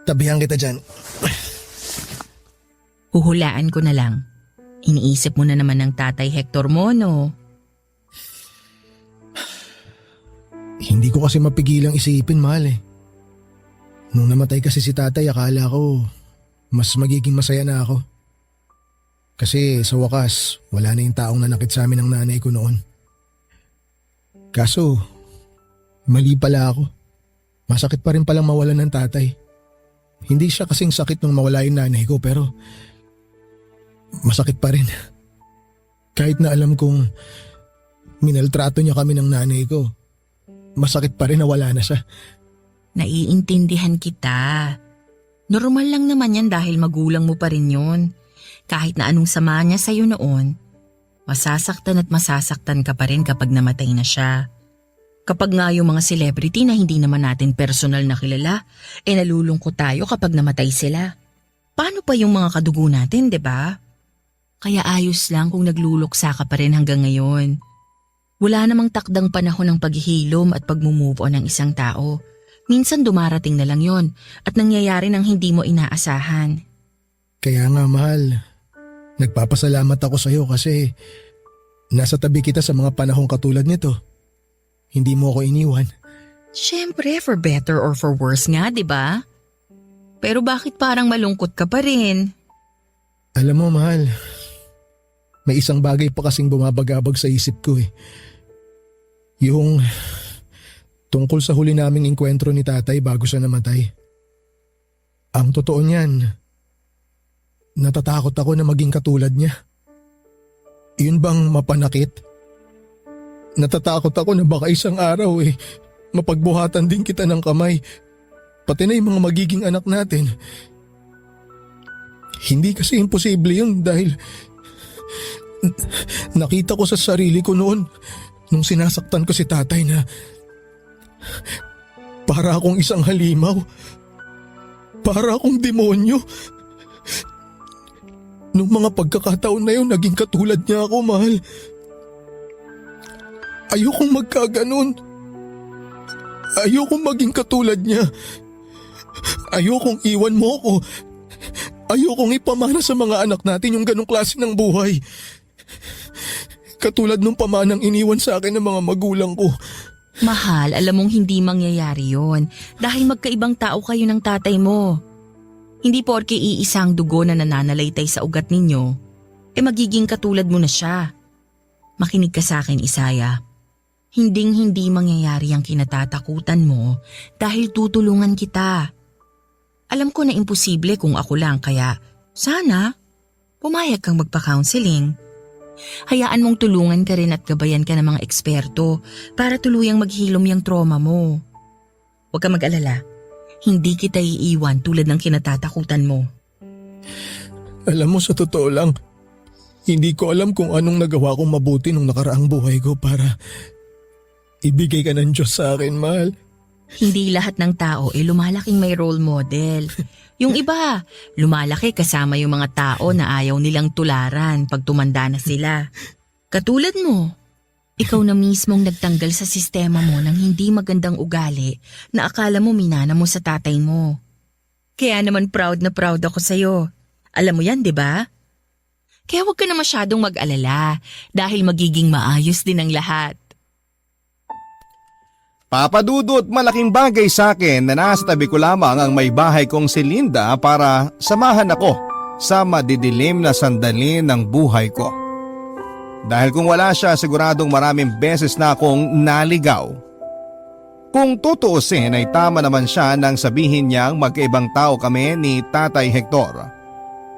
tabihan kita dyan. Huhulaan ko na lang. Iniisip mo na naman ng tatay Hector mo, no? Hindi ko kasi mapigilang isipin, mahal Nung namatay kasi si tatay, akala ko mas magiging masaya na ako. Kasi sa wakas, wala na yung taong nanakit sa amin ng nanay ko noon. Kaso, mali pala ako. Masakit pa rin palang mawalan ng tatay. Hindi siya kasing sakit nung mawala yung nanay ko pero masakit pa rin. Kahit na alam kong minaltrato niya kami ng nanay ko, masakit pa rin na wala na siya. Naiintindihan kita. Normal lang naman yan dahil magulang mo pa rin yun. Kahit na anong sama niya sa'yo noon, masasaktan at masasaktan ka pa rin kapag namatay na siya. Kapag nga yung mga celebrity na hindi naman natin personal na kilala, nalulungkot tayo kapag namatay sila. Paano pa yung mga kadugo natin, 'di ba? Kaya ayos lang kung nagluluksa ka pa rin hanggang ngayon. Wala namang takdang panahon ng paghihilom at pag-move on ng isang tao. Minsan dumarating na lang yon at nangyayari ng hindi mo inaasahan. Kaya nga, mahal, nagpapasalamat ako sa'yo kasi nasa tabi kita sa mga panahong katulad nito. Hindi mo ako iniwan. Siyempre, for better or for worse nga, di ba? Pero bakit parang malungkot ka pa rin? Alam mo, mahal, may isang bagay pa kasing bumabagabag sa isip ko Yung tungkol sa huli naming engkwentro ni tatay bago siya namatay. Ang totoo niyan, natatakot ako na maging katulad niya. Yun bang mapanakit? Natatakot ako na baka isang araw mapagbuhatan din kita ng kamay, pati na yung mga magiging anak natin. Hindi kasi imposible yun dahil nakita ko sa sarili ko noon nung sinasaktan ko si tatay na para akong isang halimaw, para akong demonyo. Nung mga pagkakataon na yun, naging katulad niya ako, mahal. Ayokong magkaganon. Ayokong maging katulad niya. Ayokong iwan mo ako. Ayokong ipamana sa mga anak natin yung ganong klase ng buhay. Katulad nung pamanang iniwan sa akin ng mga magulang ko. Mahal, alam mong hindi mangyayari yon dahil magkaibang tao kayo ng tatay mo. Hindi porke iisang dugo na nananalaytay sa ugat ninyo, magiging katulad mo na siya. Makinig ka sa akin, Isaya. Hinding-hindi mangyayari ang kinatatakutan mo dahil tutulungan kita. Alam ko na imposible kung ako lang kaya sana pumayag kang magpa-counseling. Hayaan mong tulungan ka rin at gabayan ka ng mga eksperto para tuluyang maghilom yung trauma mo. Huwag ka mag-alala. Hindi kita iiwan tulad ng kinatatakutan mo. Alam mo, sa totoo lang, hindi ko alam kung anong nagawa kong mabuti nung nakaraang buhay ko para ibigay ka ng Diyos sa akin, mahal. Hindi lahat ng tao lumalaking may role model. Yung iba, lumalaki kasama yung mga tao na ayaw nilang tularan pag tumanda na sila. Katulad mo, ikaw na mismong nagtanggal sa sistema mo ng hindi magandang ugali na akala mo minana mo sa tatay mo. Kaya naman proud na proud ako sa'yo. Alam mo yan, di ba? Kaya huwag ka na masyadong mag-alala dahil magiging maayos din ang lahat. Papadudot, malaking bagay sa akin na nasa tabi ko lamang ang may bahay kong si Linda para samahan ako sa madidilim na sandali ng buhay ko. Dahil kung wala siya, siguradong maraming beses na akong naligaw. Kung tutuusin ay tama naman siya nang sabihin niyang magkaibang tao kami ni Tatay Hector.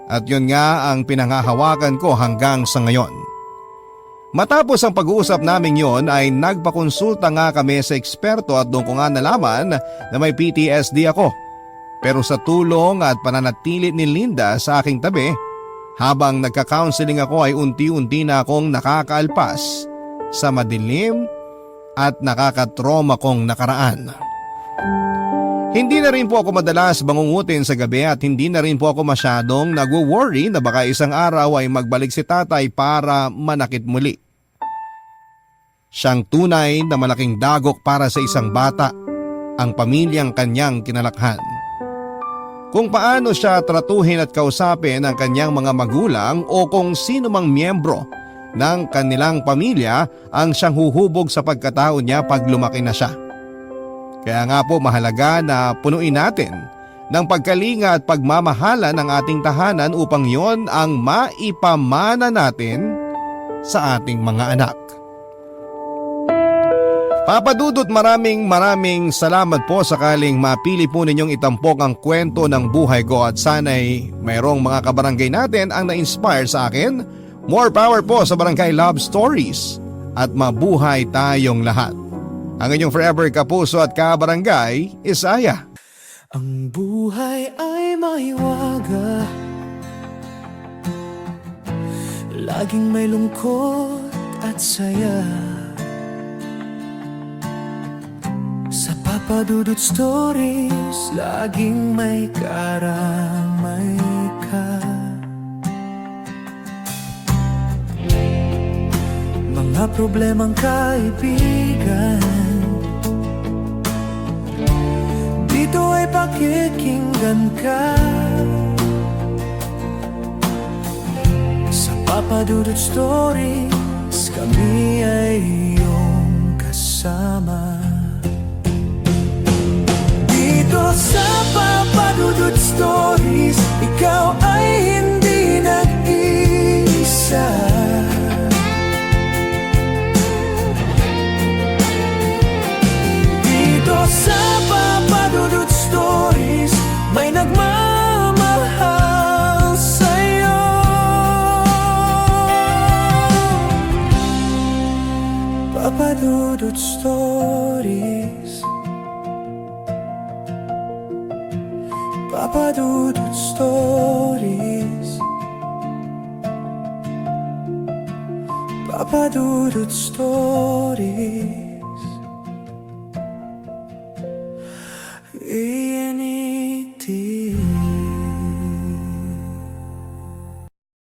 At yun nga ang pinanghahawakan ko hanggang sa ngayon. Matapos ang pag-uusap namin yon ay nagpakonsulta nga kami sa eksperto at doon ko nga nalaman na may PTSD ako. Pero sa tulong at pananatili ni Linda sa aking tabi, habang nagka-counseling ako ay unti-unti na akong nakakaalpas sa madilim at nakakatroma kong nakaraan. Hindi na rin po ako madalas bangungutin sa gabi at hindi na rin po ako masyadong nagwo-worry na baka isang araw ay magbalik si tatay para manakit muli. Siyang tunay na malaking dagok para sa isang bata, ang pamilyang kanyang kinalakhan. Kung paano siya tratuhin at kausapin ang kanyang mga magulang o kung sino mang miyembro ng kanilang pamilya ang siyang huhubog sa pagkatao niya pag lumaki na siya. Kaya nga po mahalaga na punuin natin ng pagkalinga at pagmamahala ng ating tahanan upang yon ang maipamana natin sa ating mga anak. Papadudot, maraming salamat po sakaling mapili po ninyong itampok ang kwento ng buhay ko at sana'y mayroong mga kabarangay natin ang na-inspire sa akin. More power po sa Barangay Love Stories at mabuhay tayong lahat. Ang inyong forever kapuso at kabarangay, Isaya. Ang buhay ay mahiwaga, laging may lungkot at saya. Sa Papadudot Stories, laging may karamay ka. Mga problemang kaibigan, dito ay pakikinggan ka. Sa Papadudot Stories, kami ay iyong kasama. Dito sa Papadudot Stories, ikaw ay hindi nag-iisa. Dito sa Papadudot Stories, may nagmamahal sa'yo. Papadudot Stories, Papadudot Stories, Papadudot Stories.